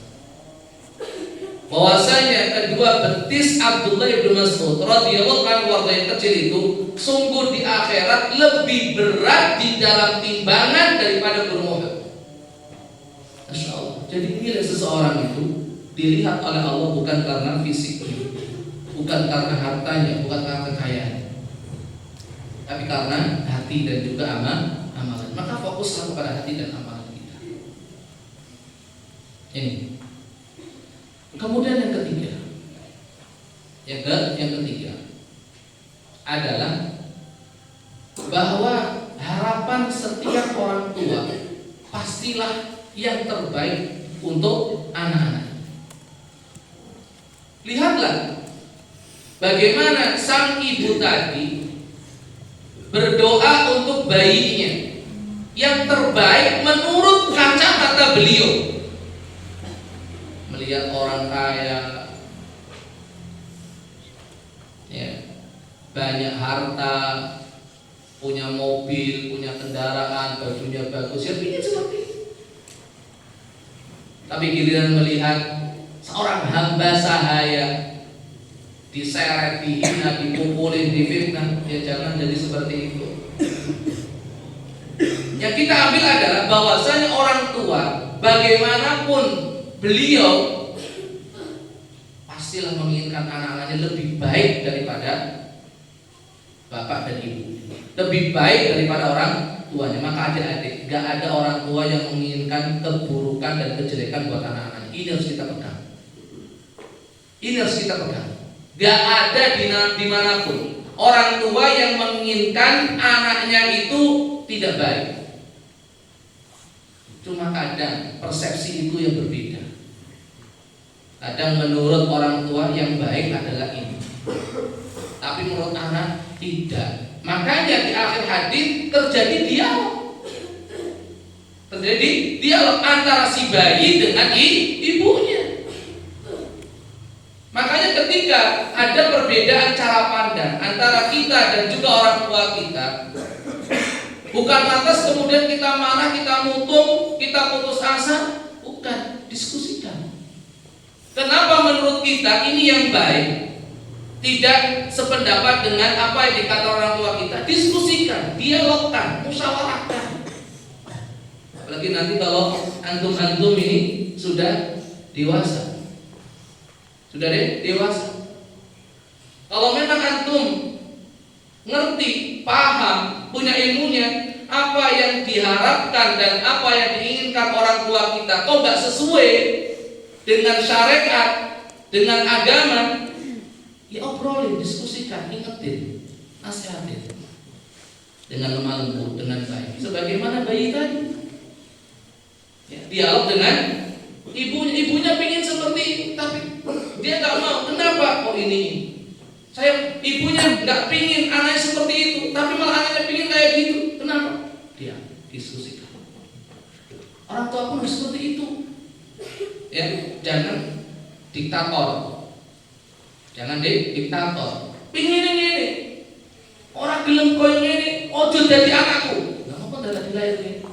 Bahwasanya kedua betis Abdullah bin Mas'ud radhiyallahu anhu yang kecil itu sungguh di akhirat lebih berat di dalam timbangan daripada gunung Uhud. Masya Allah. Jadi nilai seseorang itu dilihat oleh Allah bukan karena fisiknya, bukan karena hartanya, bukan karena kekayaannya, tapi karena hati dan juga amalan. Maka fokuslah kepada hati dan amalan kita. Ini. Kemudian yang ketiga, yang ketiga adalah bahwa harapan setiap orang tua pastilah yang terbaik untuk anak-anak. Lihatlah bagaimana sang ibu tadi berdoa untuk bayinya yang terbaik menurut kacamata beliau. Melihat orang kaya, ya, banyak harta, punya mobil, punya kendaraan, bajunya bagus, ya ingin seperti itu. Tapi giliran melihat seorang hamba sahaya diseret, dihina, dipukulin, difitnah, ya jangan jadi seperti itu. Yang kita ambil adalah bahwasanya orang tua bagaimanapun beliau pastilah menginginkan anak-anaknya lebih baik daripada bapak dan ibu, lebih baik daripada orang tuanya. Maka adik-adik, gak ada orang tua yang menginginkan keburukan dan kejelekan buat anak-anak. Ini harus kita pegang. Ini harus kita pegang. Gak ada dimanapun orang tua yang menginginkan anaknya itu tidak baik. Cuma kadang persepsi itu yang berbeda. Kadang menurut orang tua yang baik adalah ini, tapi menurut anak tidak. Makanya di akhir hadis terjadi dialog antara si bayi dengan ibunya. Makanya ketika ada perbedaan cara pandang antara kita dan juga orang tua kita, bukan lantas kemudian kita marah, kita mutung, kita putus asa, bukan, diskusikan. Kenapa menurut kita ini yang baik? Tidak sependapat dengan apa yang dikatakan orang tua kita, diskusikan, dialogkan, musyawarahkan. Apalagi nanti kalau antum-antum ini sudah dewasa, sudah dewasa. Kalau memang antum ngerti, paham, punya ilmunya, apa yang diharapkan dan apa yang diinginkan orang tua kita kok gak sesuai dengan syariat, dengan agama, ya obrolin, diskusikan, ingetin, nasihatin dengan lemah lembut, dengan baik. Sebagaimana bayi tadi, ya, dialog dengan ibunya pengen seperti itu, tapi dia nggak mau. Kenapa? Oh ini, ibunya nggak pingin anaknya seperti itu, tapi malah anaknya pingin kayak gitu. Kenapa? Dia diskusikan. Orang tua pun harus seperti itu. Ya, jangan diktator. Jangan diktator. Pingin ini, orang gelem koyo ngene, ojo dadi anakku. Lah apa dadak dilahirke?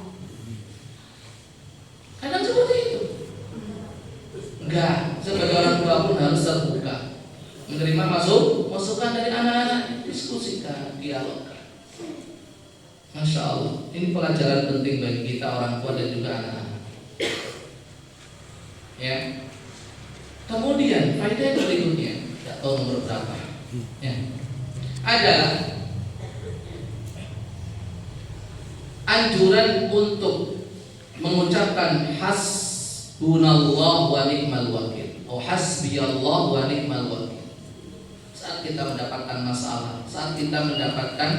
dialog. Masya Allah, ini pelajaran penting bagi kita orang tua dan juga anak-anak. Ya. Kemudian faedah berikutnya, tidak tahu nomor berapa. Ya. Adalah anjuran untuk mengucapkan hasbunallah wa ni'mal wakil atau hasbiyallah wa ni'mal wakil saat kita mendapatkan masalah, saat kita mendapatkan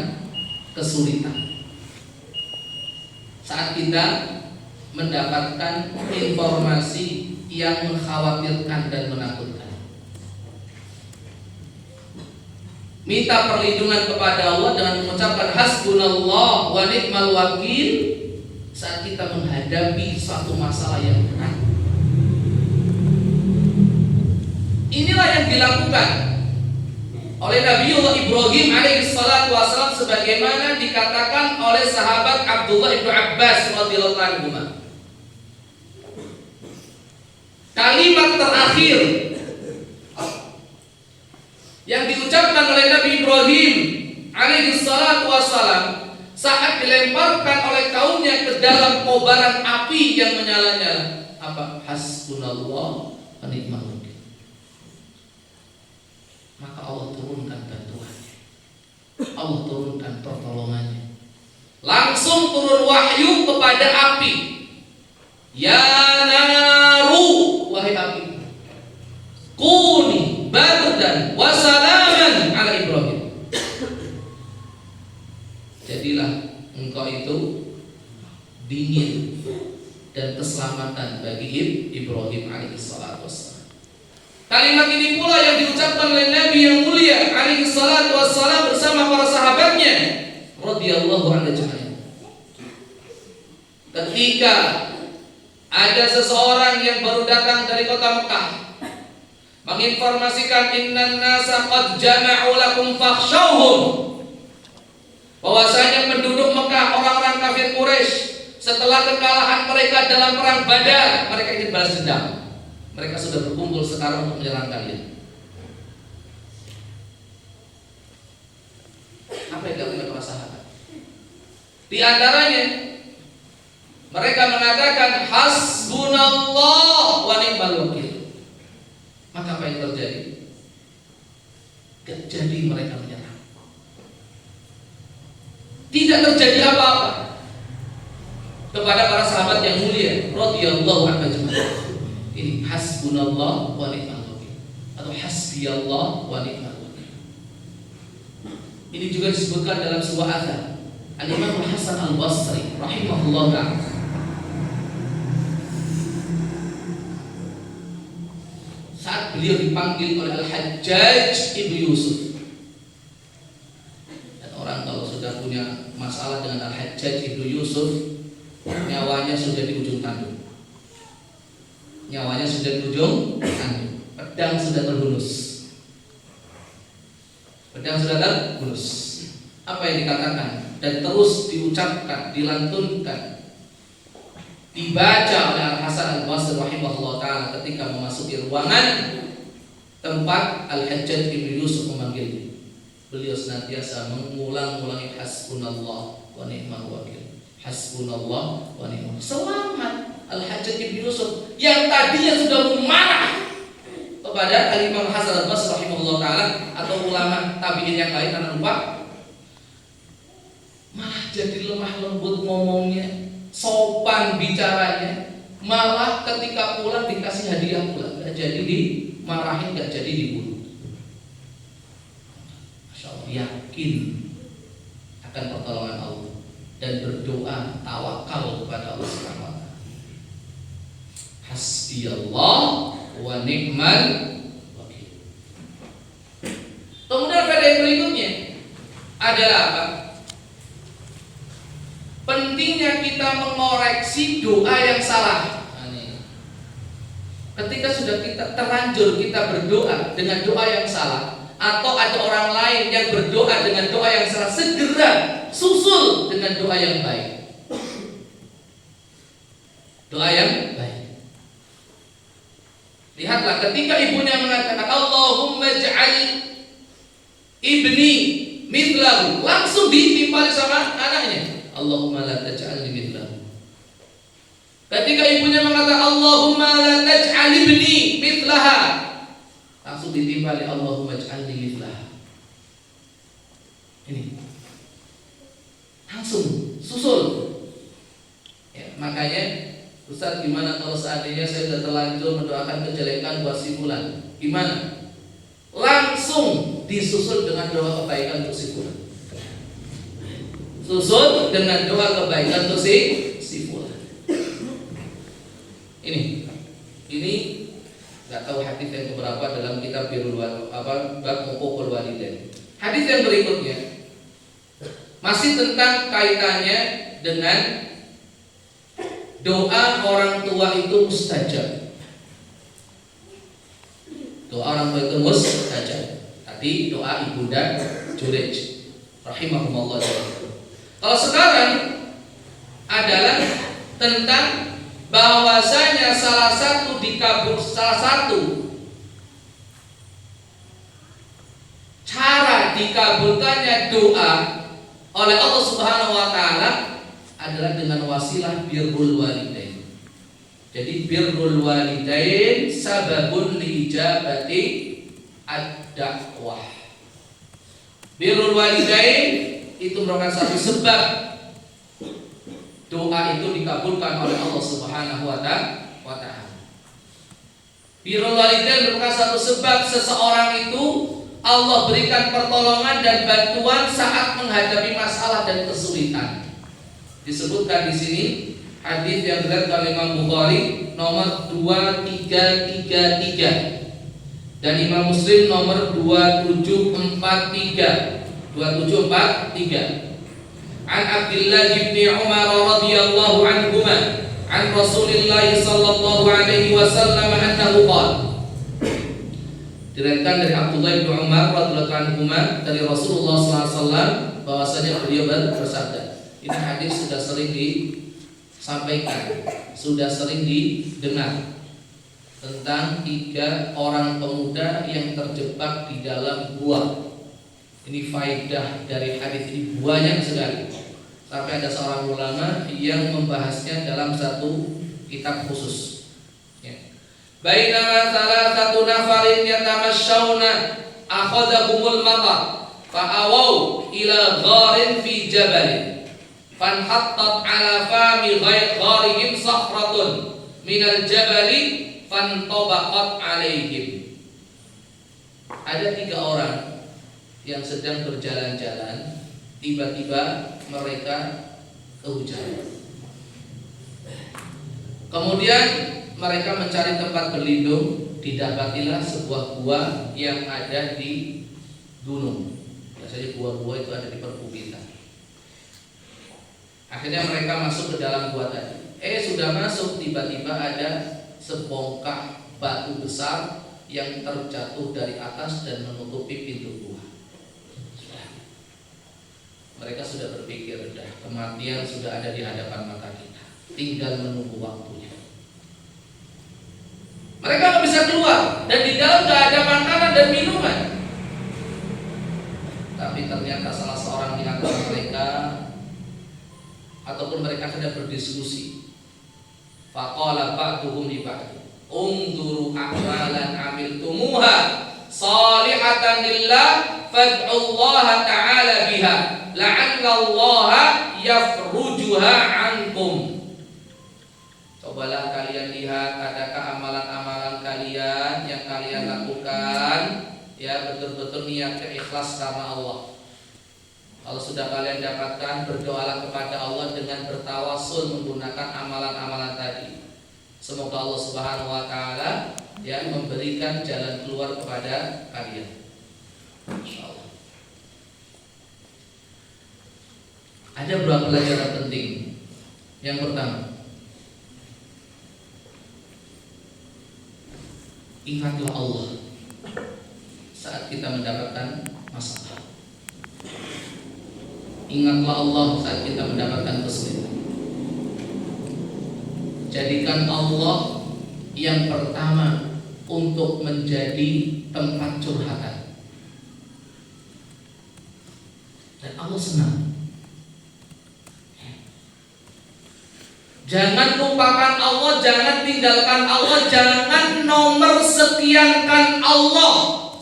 kesulitan, saat kita mendapatkan informasi yang mengkhawatirkan dan menakutkan. Minta perlindungan kepada Allah dengan mengucapkan hasbunallah wa ni'mal wakil saat kita menghadapi suatu masalah yang berat. Inilah yang dilakukan oleh Nabiullah Ibrahim alaihissalatu wassalam sebagaimana dikatakan oleh sahabat Abdullah ibnu Abbas radhiyallahu anhu. Kalimat terakhir yang diucapkan oleh Nabi Ibrahim alaihissalatu wassalam saat dilemparkan oleh kaumnya ke dalam kobaran api yang menyala-nyala, apa? Hasbunallah wa ni'mal wakil. Maka Allah turunkan bantuannya, Allah turunkan pertolongannya. Langsung turun wahyu kepada api. Ya naru, wahai api, kuni bardan wa salaman ala Ibrahim. Jadilah engkau itu dingin dan keselamatan bagi Ibrahim alaihissalatu wassalam. Kalimat ini pula yang diucapkan oleh Nabi yang mulia alaihissalatu wassalam bersama para sahabatnya radhiyallahu anhu ajma'in. Ketika ada seseorang yang baru datang dari kota Mekah menginformasikan innan nasa qad jama'u lakum fakhshawhum, bahwasanya penduduk Mekah, orang-orang kafir Quraisy, setelah kekalahan mereka dalam perang Badar, mereka ingin balas dendam. Mereka sudah berkumpul sekarang untuk menyerang kalian. Apa yang dilakukan para sahabat? Di antaranya mereka mengatakan hasbunallah wa ni'mal wakil. Maka apa yang terjadi? Gak jadi mereka menyerang. Tidak terjadi apa-apa kepada para sahabat yang mulia radhiyallahu anhum. Ini hasbunallah wa ni'mal wakil atau hasbiyallah wa ni'mal wakil. Ini juga disebutkan dalam sebuah athar Al-Imam Hasan Al-Basri rahimahullah ta'ala. Saat beliau dipanggil oleh Al-Hajjaj Ibnu Yusuf, dan orang kalau sudah punya masalah dengan Al-Hajjaj Ibnu Yusuf, nyawanya sudah di ujung tanduk. Nyawanya sudah di ujung tanduk. Pedang sudah terhunus. Pedang sudah terhunus. Apa yang dikatakan dan terus diucapkan, dilantunkan, dibaca oleh Al-Hasan Al-Basri rahimahullah ta'ala ketika memasuki ruangan tempat Al-Hajjaj Ibnu Yusuf memanggil. Beliau senantiasa mengulang-ulangi hasbunallah wa ni'mal wakil, hasbunallah wa ni'mal wakil. Selamat Al-Hajjaj Ibnu Yusuf yang tadinya sudah marah kepada Al-Imam Hasan Al-Basri rahimahullah ta'ala atau ulama tabi'in yang lain karena lupa, malah jadi lemah lembut ngomongnya, sopan bicaranya, malah ketika pulang dikasih hadiah pula, gak jadi dimarahin, gak jadi dibunuh. Masya Allah, yakin akan pertolongan Allah dan berdoa tawakal kepada Allah Subhanahu wa ta'ala. Hasbiyallah wa ni'mal wakil. Kemudian pada yang berikutnya adalah apa? Pentingnya kita mengoreksi doa yang salah. Ketika sudah kita terlanjur kita berdoa dengan doa yang salah, atau ada orang lain yang berdoa dengan doa yang salah, segera susul dengan doa yang baik. Doa yang baik. Lihatlah ketika ibunya mengatakan Allahumma ij'al ibni mithlahu, langsung ditimpali sama anaknya. Allahumma la taj'alni mithlahu. Ketika ibunya mengatakan Allahumma la taj'al ibni mithlaha, langsung ditimpali Allahumma ij'alni mithlaha. Ini langsung susul. Ya, makanya Ustaz, gimana kalau seandainya saya sudah terlanjur mendoakan kejelekan buat si fulan? Gimana? Langsung disusul dengan doa kebaikan untuk si fulan. Susul dengan doa kebaikan untuk si fulan. Ini nggak tahu hadis yang keberapa dalam kitab bab huququl walidain. Hadis yang berikutnya masih tentang kaitannya dengan doa orang tua itu mustajab. Doa orang tua itu mustajab. Tadi doa ibunda Jurej rahimahumullah. Kalau sekarang adalah tentang bahwasanya salah satu cara dikabulkannya doa oleh Allah Subhanahu wa taala adalah dengan wasilah birrul walidain. Jadi birrul walidain sababun li ijabati ad-da'wah. Birrul walidain itu merupakan satu sebab doa itu dikabulkan oleh Allah Subhanahu wa taala. Birrul walidain merupakan satu sebab seseorang itu Allah berikan pertolongan dan bantuan saat menghadapi masalah dan kesulitan. Disebutkan di sini hadis yang diriwayatkan oleh Imam Bukhari nomor 2333 dan Imam Muslim nomor 2743. An Abdullah bin Umar radhiyallahu anhuma an Rasulillah sallallahu alaihi wasallam annahu qala. Diriwayatkan dari Abdullah bin Umar radhiyallahu anhuma dari Rasulullah sallallahu alaihi wasallam bahwasanya beliau bersabda. Ini hadis sudah sering disampaikan, sudah sering didengar tentang 3 orang pemuda yang terjebak di dalam gua. Ini faedah dari hadis ini banyak sekali. Sampai ada seorang ulama yang membahasnya dalam satu kitab khusus. Bainama salasatu nafarin yatamasyauna akhadahumul matar fa'awaw ila gharin fi jabalin fanhattat ala fami gharihim sahratun minal jabali fantabaqat alaihim. Ada 3 orang yang sedang berjalan-jalan, tiba-tiba mereka kehujanan. Kemudian mereka mencari tempat berlindung, didapatilah sebuah gua yang ada di gunung. Biasanya gua-gua itu ada di perbukitan. Akhirnya mereka masuk ke dalam gua tadi. Sudah masuk, tiba-tiba ada sebongkah batu besar yang terjatuh dari atas dan menutupi pintu gua. Mereka sudah berpikir, kematian sudah ada di hadapan mata kita, tinggal menunggu waktunya. Mereka nggak bisa keluar dan di dalam nggak ada makanan dan minuman. Tapi ternyata salah seorang di antara mereka ataupun mereka sedang berdiskusi. Faqala ba'duhum li ba'd, "Unzuru a'malan 'amiltumuha salihatan lillah fad'ullaha ta'ala biha la'allallaha yafrujuha 'ankum." Cobalah kalian lihat, adakah amalan-amalan kalian yang kalian lakukan ya betul-betul niatnya ikhlas karena Allah. Kalau sudah kalian dapatkan, berdoalah kepada Allah dengan bertawasul menggunakan amalan-amalan tadi. Semoga Allah Subhanahu wa taala ya memberikan jalan keluar kepada kalian. Insyaallah. Ada beberapa pelajaran penting. Yang pertama, ingatlah Allah saat kita mendapatkan masalah. Ingatlah Allah saat kita mendapatkan kesulitan. Jadikan Allah yang pertama untuk menjadi tempat curhatan. Allah senang. Jangan lupakan Allah, jangan tinggalkan Allah, jangan nomor sekiankan Allah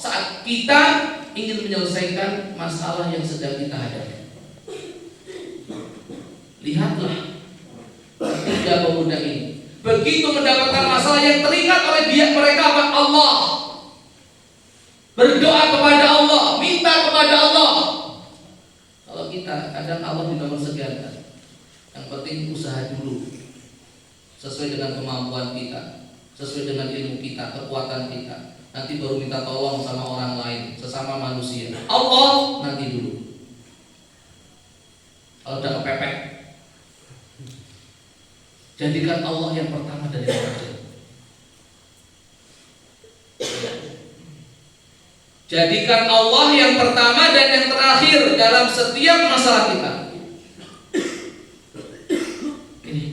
saat kita ingin menyelesaikan masalah yang sedang kita hadapi. Lihatlah tiga pemuda ini, begitu mendapatkan masalah yang teringat oleh mereka Allah, berdoa kepada Allah, minta kepada Allah. Kalau kita kadang Allah di nomor sekian, yang penting usaha dulu, sesuai dengan kemampuan kita, sesuai dengan ilmu kita, kekuatan kita. Nanti baru minta tolong sama orang lain, sesama manusia. Allah nanti dulu. Kalau udah kepepet, jadikan Allah yang pertama dari saja. Jadikan Allah yang pertama dan yang terakhir dalam setiap masalah kita. Ini,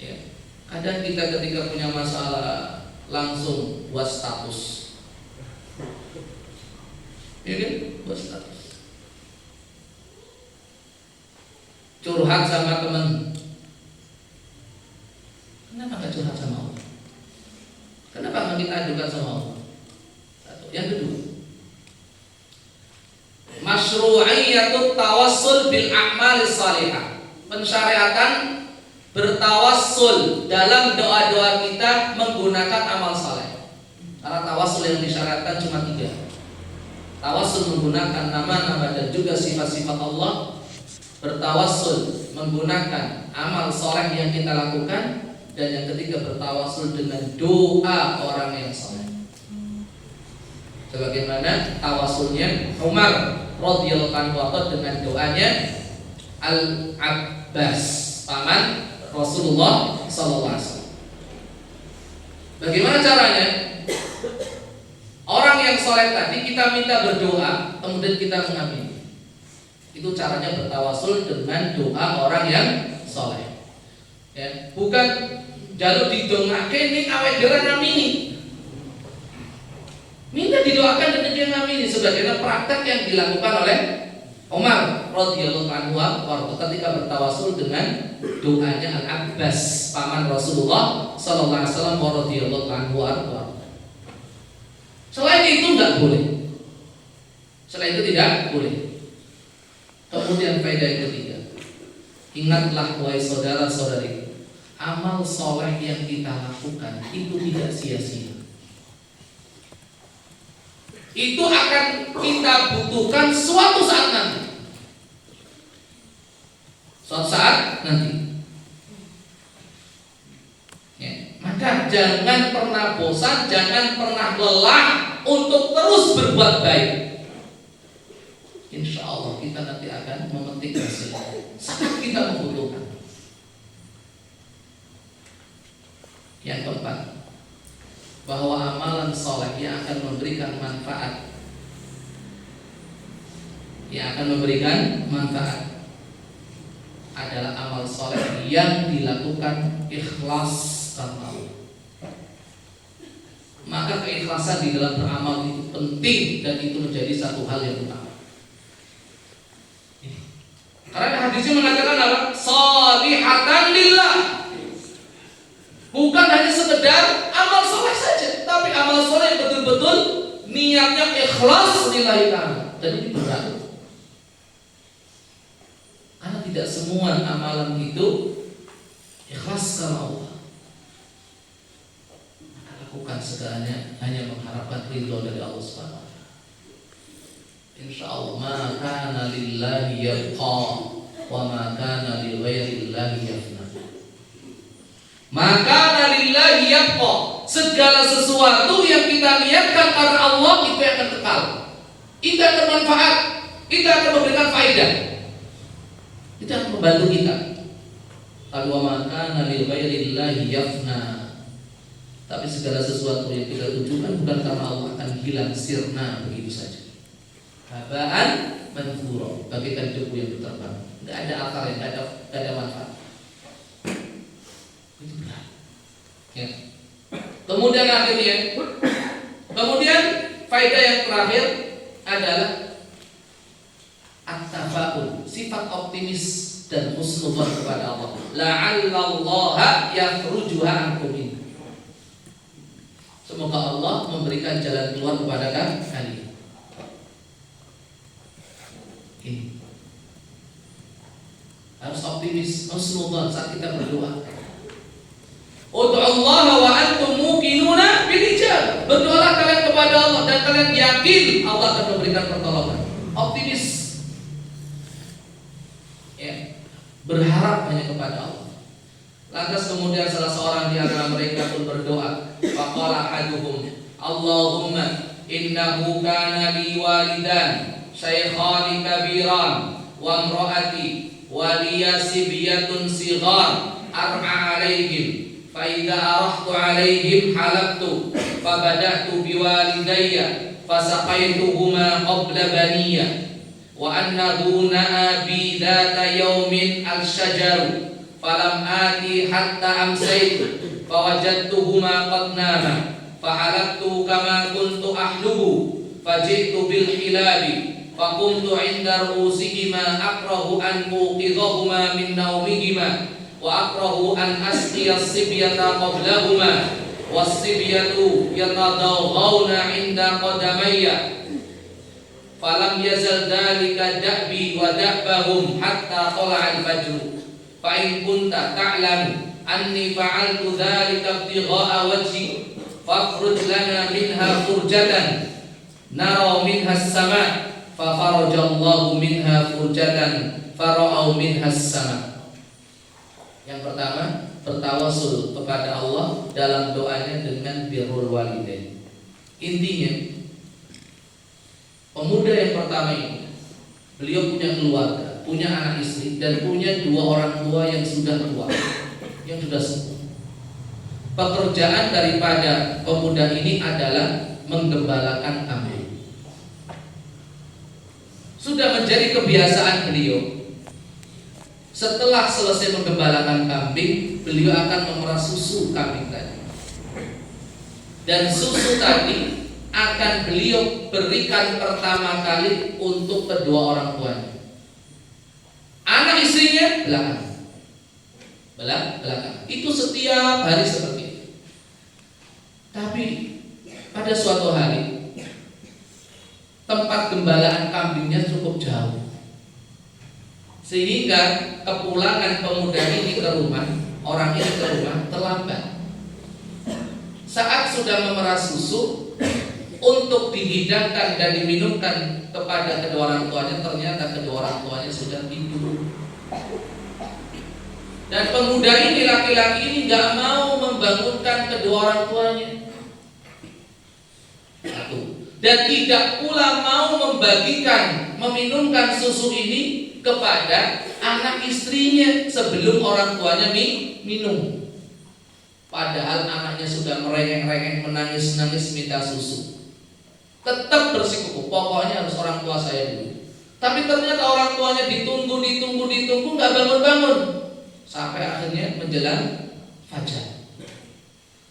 ya. Kadang kita ketika punya masalah langsung buat status, ya kan? Buat status. Curhat sama teman. Kenapa nggak curhat sama Allah? Kenapa nggak kita adukan sama Allah? Satu. Yang kedua, masyru'iyatut tawassul bil a'malis salihah. Pensyariatan bertawassul dalam doa-doa kita menggunakan amal saleh. Karena tawassul yang disyariatkan cuma 3. Tawassul menggunakan nama-nama dan juga sifat-sifat Allah, bertawassul menggunakan amal saleh yang kita lakukan, dan yang ketiga bertawassul dengan doa orang yang saleh. Sebagaimana tawassulnya Umar radhiyallahu anhu dengan doanya Al-Abbas, paman Rasulullah sallallahu alaihi wasallam. Bagaimana caranya? Orang yang soleh tadi kita minta berdoa, kemudian kita mengamini. Itu caranya bertawassul dengan doa orang yang soleh. Ya, bukan jalur didongake ini awet dhewe ngamini. Minta didoakan dan dia ngamini, sebagaimana praktek yang dilakukan oleh Umar radhiyallahu anhu ketika bertawassul dengan doanya Al-Abbas, paman Rasulullah sallallahu alaihi wasallam radhiyallahu anhu. Selain itu enggak boleh. Selain itu tidak boleh. Kemudian faedah yang ketiga, ingatlah wahai saudara-saudari, amal soleh yang kita lakukan itu tidak sia-sia. Itu akan kita butuhkan suatu saat nanti. Suatu saat nanti. Ya, maka jangan pernah bosan, jangan pernah lelah untuk terus berbuat baik. Insya Allah kita nanti akan memetik hasil. Sangat kita membutuhkan. Yang keempat, bahwa amalan soleh yang akan memberikan manfaat, adalah amal soleh yang dilakukan ikhlas karena Allah. Maka keikhlasan di dalam beramal itu penting dan itu menjadi satu hal yang utama. Karena hadisnya mengatakan apa? Sholihatan lillah. Bukan hanya sekedar amal soleh saja, tapi amal soleh yang betul-betul niatnya ikhlas lillahi ta'ala. Dan ini berat. Karena tidak semua amalan itu ikhlas karena Allah. Maka lakukan segalanya hanya mengharapkan ridho dari Allah Subhanahu wa taala. Insyaallah ma kana lillahi yabqa wa ma kana li ghairillahi yafna. Maka lillahi yabqa, segala sesuatu yang kita niatkan karena Allah itu akan kekal. Itu akan bermanfaat, itu akan memberikan faedah. Itu akan membantu kita. Tapi wa ma kana li ghairillahi yafna. Tapi segala sesuatu yang kita tujukan bukan karena Allah akan hilang sirna begitu saja. Habaan manthura, bagaikan debu yang berterbangan. Tidak ada akal, tidak ada manfaat. Itu berat. Ya. Kemudian faedah yang terakhir adalah at-tafaul, sifat optimis dan husnudzon kepada Allah. La'allallaha yakhrujuha ankum. Semoga Allah memberikan jalan keluar kepada kalian. Ini harus optimis, husnudzon saat kita berdoa. Ud'ullaha wa antum muqinuna bil ijabah. Berdoalah kalian kepada Allah dan kalian yakin Allah akan memberikan pertolongan. Optimis. Ya, berharap hanya kepada Allah. Lantas kemudian salah seorang di antara mereka pun berdoa. Faqala ahaduhum, Allahumma innahu kana li walidan shaykhani kabiran wa imraati wa liya sibyatun sighar ar'a alaihim fa idza arahtu alaihim halaktu fa bada'tu biwalidayya fasaqaituhuma qabla baniyya wa annahu na'a bi dhata yawmin al-shajaru falam ati hatta amsaytu fawajadtuhuma qad nama fahalaktu kama kuntu ahlubu faji'tu bil hilabi faqumtu 'inda ru'usihima akrahu an uqidhahuma min nawmihima wa akrahu an asqiya as-sibyata qablahuma was-sibyatu yatadaghawna 'inda qadamayya falam yazal dhalika da'bi wa da'bahum hatta tala'a al-fajr fa in kunta ta'lamu anni fa'altu dhalika ibtigha'a wajhi fakhruj lana minha furjatan nara minha as-sama' fa farajallahu minha furjatan fara'au minha as-sama'. Yang pertama, bertawasul kepada Allah dalam doanya dengan birrul walidain. Intinya, pemuda yang pertama ini, beliau punya keluarga, punya anak istri, dan punya dua orang tua yang sudah tua, yang sudah sepuh. Pekerjaan daripada pemuda ini adalah menggembalakan kambing. Sudah menjadi kebiasaan beliau. Setelah selesai menggembalakan kambing, beliau akan memerah susu kambing tadi. Dan susu tadi akan beliau berikan pertama kali untuk kedua orang tuanya. Anak istrinya belakang. Itu setiap hari seperti itu. Tapi pada suatu hari tempat gembalaan kambingnya cukup jauh, sehingga kepulangan pemuda ini ke rumah, orang ini ke rumah terlambat. Saat sudah memerah susu untuk dihidangkan dan diminumkan kepada kedua orang tuanya, ternyata kedua orang tuanya sudah tidur. Dan pemuda ini, laki-laki ini gak mau membangunkan kedua orang tuanya. Dan tidak pula mau membagikan, meminumkan susu ini kepada anak istrinya sebelum orang tuanya minum. Padahal anaknya sudah merengek-rengek, menangis-nangis minta susu. Tetap bersikukuh, pokoknya harus orang tua saya dulu. Tapi ternyata orang tuanya ditunggu nggak bangun-bangun sampai akhirnya menjelang fajar.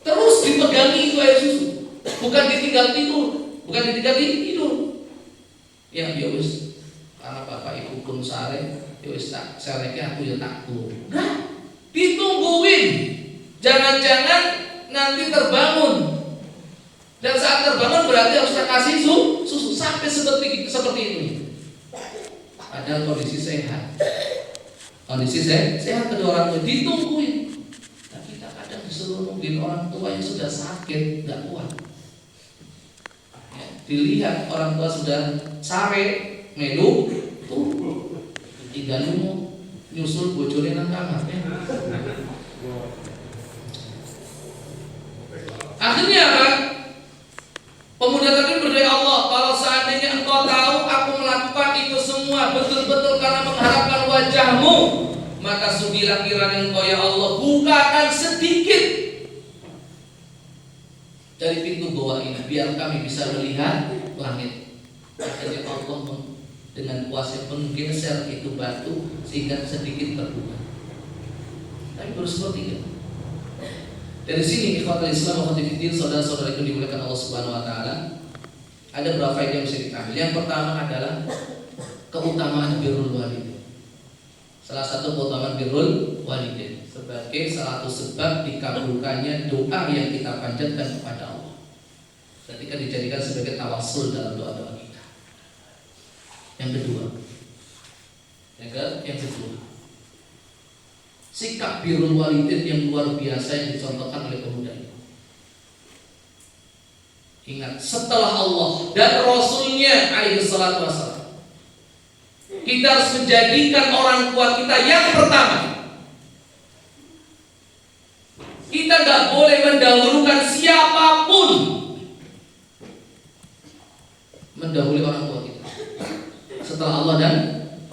Terus dipegangi itu air susu, bukan ditinggal tidur. Ya wis, karena bapak ibu pun sare, ya wis tak sareke aku ya tak turun. Nah, ditungguin. Jangan-jangan nanti terbangun. Dan saat terbangun berarti harus kita kasih susu sampai seperti ini. Padahal kondisi sehat. Sehat kedua orang tua ditungguin. Dan kita kadang disuruh nungguin orang tua yang sudah sakit, nggak kuat. Ya, dilihat orang tua sudah sare, melu, tinggal nyusul bojone nang kamar. Akhirnya apa? Pemuda tadi berdoa, Allah, kalau seandainya engkau tahu aku melakukan itu semua betul-betul karena mengharapkan wajahmu, maka sudilah kiranya engkau ya Allah bukakan sedikit dari pintu goa ini biar kami bisa melihat langit. Akhirnya Allah dengan kuasa menggeser itu batu sehingga sedikit terbuka. Tapi baru seperti itu. Dari sini ikhwatul Islam wa khatifiddin, saudara-saudara itu dimuliakan Allah Subhanahu wa taala, ada beberapa faedah yang bisa diambil. Yang pertama adalah keutamaan birrul walidain. Salah satu keutamaan birrul walidain sebagai salah satu sebab dikabulkannya doa yang kita panjatkan kepada Allah. Ketika dijadikan sebagai tawassul dalam doa-doa kita. Yang kedua, sikap birrul walidain yang luar biasa yang dicontohkan oleh pemuda ini. Ingat, setelah Allah dan Rasulnya alaihi salatu wassalam, kita harus menjadikan orang tua kita yang pertama. Kita gak boleh mendahulukan siapapun mendahului orang tua kita setelah Allah dan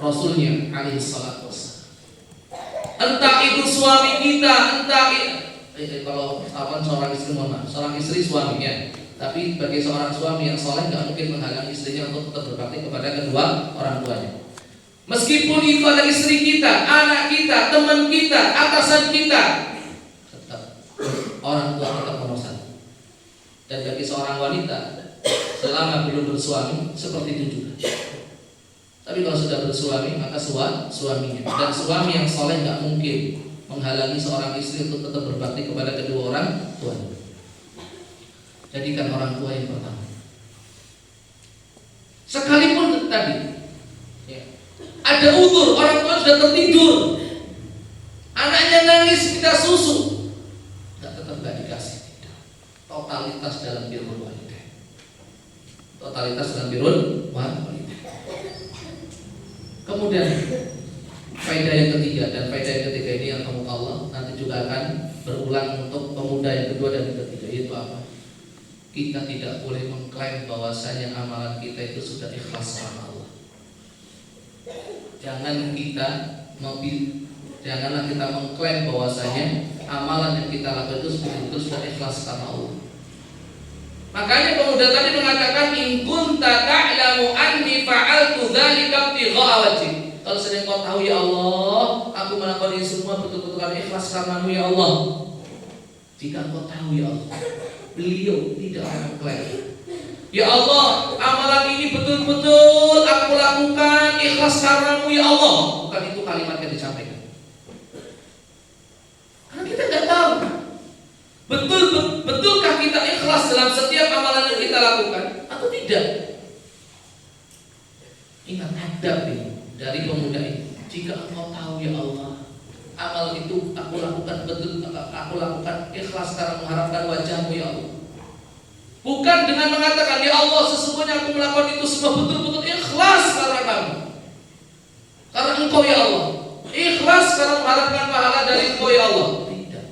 Rasulnya alaihi salatu wassalam. Entah itu suami kita, entah kalau seorang istri, seorang istri suaminya. Tapi bagi seorang suami yang soleh gak mungkin menghalangi istrinya untuk tetap berbakti kepada kedua orang tuanya. Meskipun itu adalah istri kita, anak kita, teman kita, atasan kita, tetap orang tua tetap nomor satu. Dan bagi seorang wanita selama belum bersuami seperti itu juga. Tapi kalau sudah bersuami maka suaminya. Dan suami yang soleh gak mungkin menghalangi seorang istri untuk tetap berbakti kepada kedua orang tuanya. Jadikan orang tua yang pertama. Sekalipun tadi ada uzur, orang tua sudah tertidur, anaknya nangis minta susu, tetap gak dikasih. Totalitas dalam birrul walidain. Totalitas dalam birrul walidain. Kemudian faedah yang ketiga, dan faedah yang ketiga ini yang kamu Allah nanti juga akan berulang untuk pemuda yang kedua dan yang ketiga, yaitu apa? Kita tidak boleh mengklaim bahwasanya amalan kita itu sudah ikhlas karena Allah. Janganlah kita mengklaim bahwasanya amalan yang kita lakukan itu sudah ikhlas karena Allah. Makanya pemuda tadi mengatakan in kunta ta'lamu anni fa'altu dzalika ibtigha'a wajhik. Kalau sedang kau tahu ya Allah, aku melakukan ini semua betul-betul karena ikhlas karenamu ya Allah. Jika kau tahu ya Allah, beliau tidak mengklaim, ya Allah, amalan ini betul-betul aku lakukan ikhlas karenamu ya Allah. Bukan itu kalimat yang disampaikan. Karena kita tidak tahu betulkah kita ikhlas dalam setiap amalan yang kita lakukan atau tidak. Ingat adab ini dari pemuda ini. Jika engkau tahu ya Allah, amal itu aku lakukan betul, aku lakukan ikhlas karena mengharapkan wajahmu ya Allah. Bukan dengan mengatakan ya Allah, sesungguhnya aku melakukan itu semua betul-betul ikhlas karena kamu, karena engkau ya Allah. Ikhlas karena mengharapkan pahala dari engkau ya Allah. Tidak.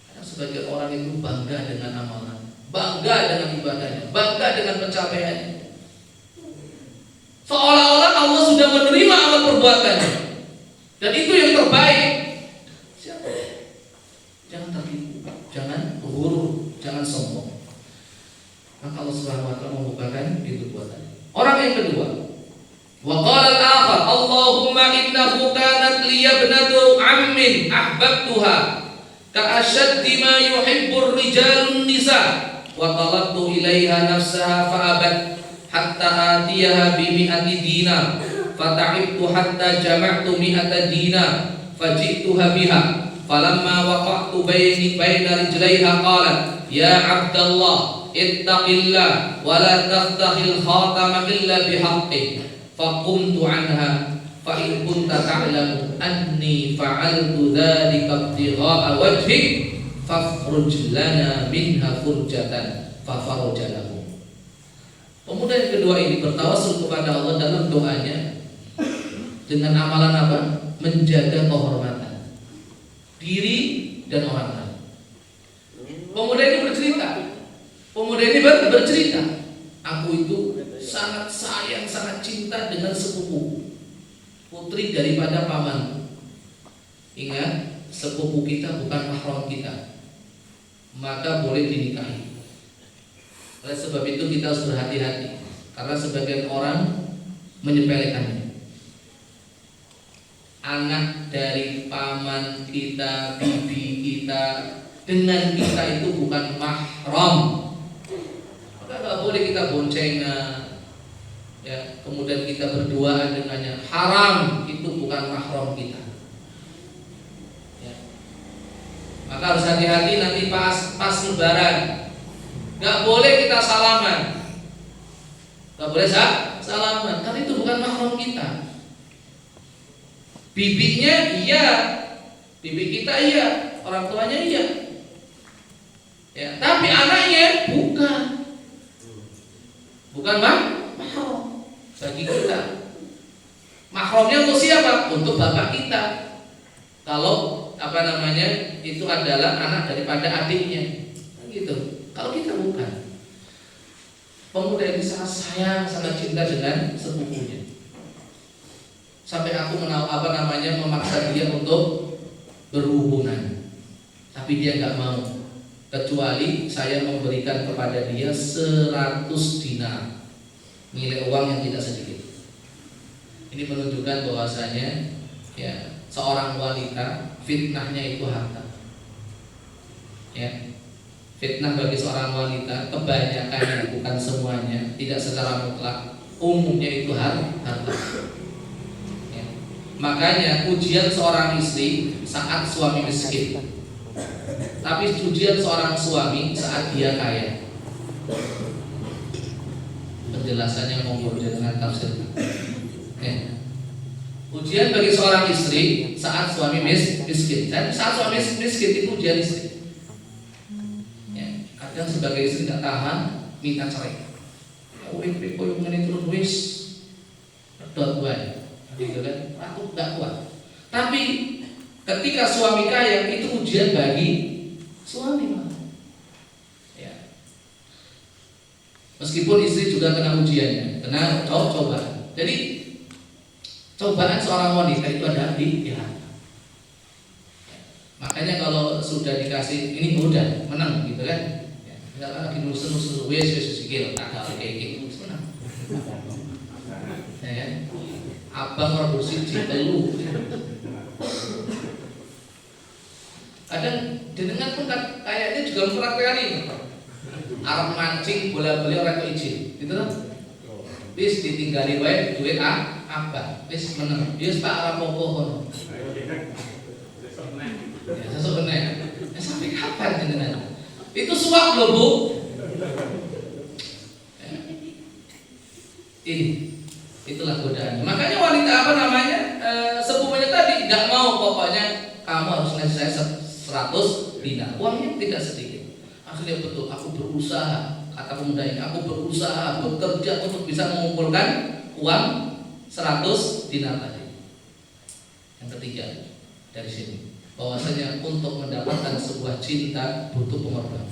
Karena sebagian orang itu bangga dengan amalan, bangga dengan ibadahnya, bangga dengan pencapaiannya, seolah-olah Allah sudah menerima amal perbuatannya dan itu yang terbaik. Jangan tertipu, jangan ghurur, jangan sombong. Maka Allah Subhanahu wa taala membukakan pintu buatan. Orang yang kedua, wa qala al-akhar, Allahumma innahu kanat li ibnatu ammin ahbabtuha ka ashaddi ma yuhibbur rijalun nisa wa talabtu ilaiha nafsaha fa abat hatta atiyaha bi mi'ati dinar fata'ibtu hatta jama'tu mi'ata dinar faji'tuha biha falamma waqa'tu baina rijlaiha qalat ya abdallah ittaqillah wa la taftahil khatama illa bihaqqih faqumtu anha fa in kunta ta'lamu anni fa'altu dhalika ibtigha'a wajhik fafruj lana minha furjatan fafarja lahu. Pemuda yang kedua ini bertawassul kepada Allah dalam doanya dengan amalan apa? Menjaga kehormatan diri dan orang lain. Pemuda ini bercerita, aku itu sangat sayang, sangat cinta dengan sepupu, putri daripada paman. Ingat, sepupu kita bukan mahram kita, maka boleh dinikahi. Oleh sebab itu kita harus berhati-hati, karena sebagian orang menyepelekannya. Anak dari paman kita, bibi kita dengan kita itu bukan mahram. Maka nggak boleh kita boncengan, ya, kemudian kita berduaan dengannya. Haram, itu bukan mahram kita. Ya. Maka harus hati-hati nanti pas lebaran. Nggak boleh kita salaman, nggak boleh salaman, karena itu bukan mahram kita. Bibinya iya, bibi kita iya, orang tuanya iya. Ya, tapi anaknya bukan mahram bagi kita. Mahramnya untuk siapa? Untuk bapak kita. Kalau itu adalah anak daripada adiknya, gitu. Kalau kita bukan. Pemuda ini sangat sayang, sangat cinta dengan sepupunya. Sampai aku memaksa dia untuk berhubungan, tapi dia nggak mau. Kecuali saya memberikan kepada dia 100 dinar, nilai uang yang tidak sedikit. Ini menunjukkan bahwasanya ya, seorang wanita fitnahnya itu harta. Ya, fitnah bagi seorang wanita kebanyakan, bukan semuanya, tidak secara mutlak, umumnya itu harta. Ya. Makanya ujian seorang istri saat suami miskin, tapi ujian seorang suami saat dia kaya. Penjelasannya monggo dengan tafsir. Ya. Ujian bagi seorang istri saat suami miskin. Dan saat suami miskin itu ujian istri. Ya. Kadang sebagai istri tidak tahan, minta cerai. Ya, koyo ngene terus wis dot wae. Gitu kan? Aku enggak kuat. Tapi ketika suami kaya itu ujian bagi suami malah. Ya. Meskipun istri juga kena ujiannya, kena cobaan. Jadi cobaan seorang wanita itu ada di harta. Ya. Makanya kalau sudah dikasih ini mudah, menang gitu kan. Ya. Misalkan lagi nusuk wes sikil, ada kayak gitu, menang. Ya. Abang produksi telu. Kadang jenengan pun kayaknya juga mempraktekkan Arab mancing bola-bali orang itu izin, gitu kan? Bis ditinggali wae duit apa? Bis menang. Bis Pak rapopo kono. Ya, sesuk meneh. Sampai kapan jenengan? Itu suap loh, Bu. Ya. Itulah godaan. Makanya wanita sepupunya tadi nggak mau, pokoknya kamu harus ngasih saya 100 dinar. Uangnya tidak sedikit. Akhirnya betul, aku berusaha, kata pemuda ini, aku berusaha bekerja untuk bisa mengumpulkan uang 100 dinar tadi. Yang ketiga dari sini, bahwasanya untuk mendapatkan sebuah cinta butuh pengorbanan.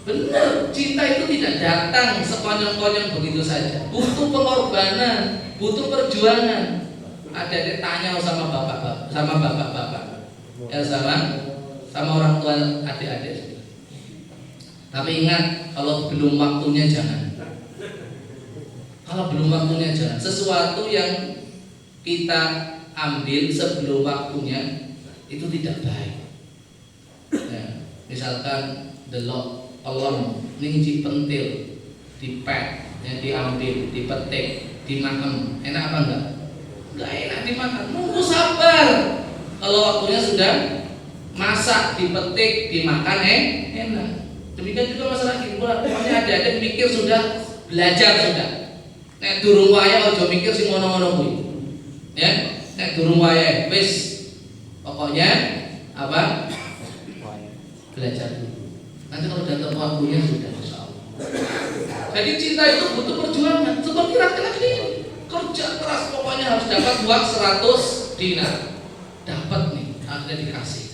Benar, cinta itu tidak datang sekonyong-konyong begitu saja. Butuh pengorbanan, butuh perjuangan. Ada tanya sama bapak-bapak, ya sama orang tua adik-adik. Tapi ingat, kalau belum waktunya jangan. Kalau belum waktunya jangan. Sesuatu yang kita ambil sebelum waktunya itu tidak baik. Ya, misalkan delok pelem, ning pentil, dipek, ya, diambil, dipetik, dimakan, enak apa enggak? Enggak enak dimakan. Nunggu sabar. Kalau waktunya sudah masak, dipetik, dimakan, enak. Demikian juga masalah hiburan. Pokoknya ada mikir sudah, belajar sudah. Nek durung waya aja mikir sing ngono-ngono kuwi. Ya, nek durung waya wis pokoknya apa? Belajar dulu. Nanti kalau datang waktunya sudah, insyaallah. Jadi cinta itu butuh perjuangan. Seperti laki-laki ini, kerja keras, pokoknya harus dapat uang 100 dinar. Dapat nih, akhirnya dikasih.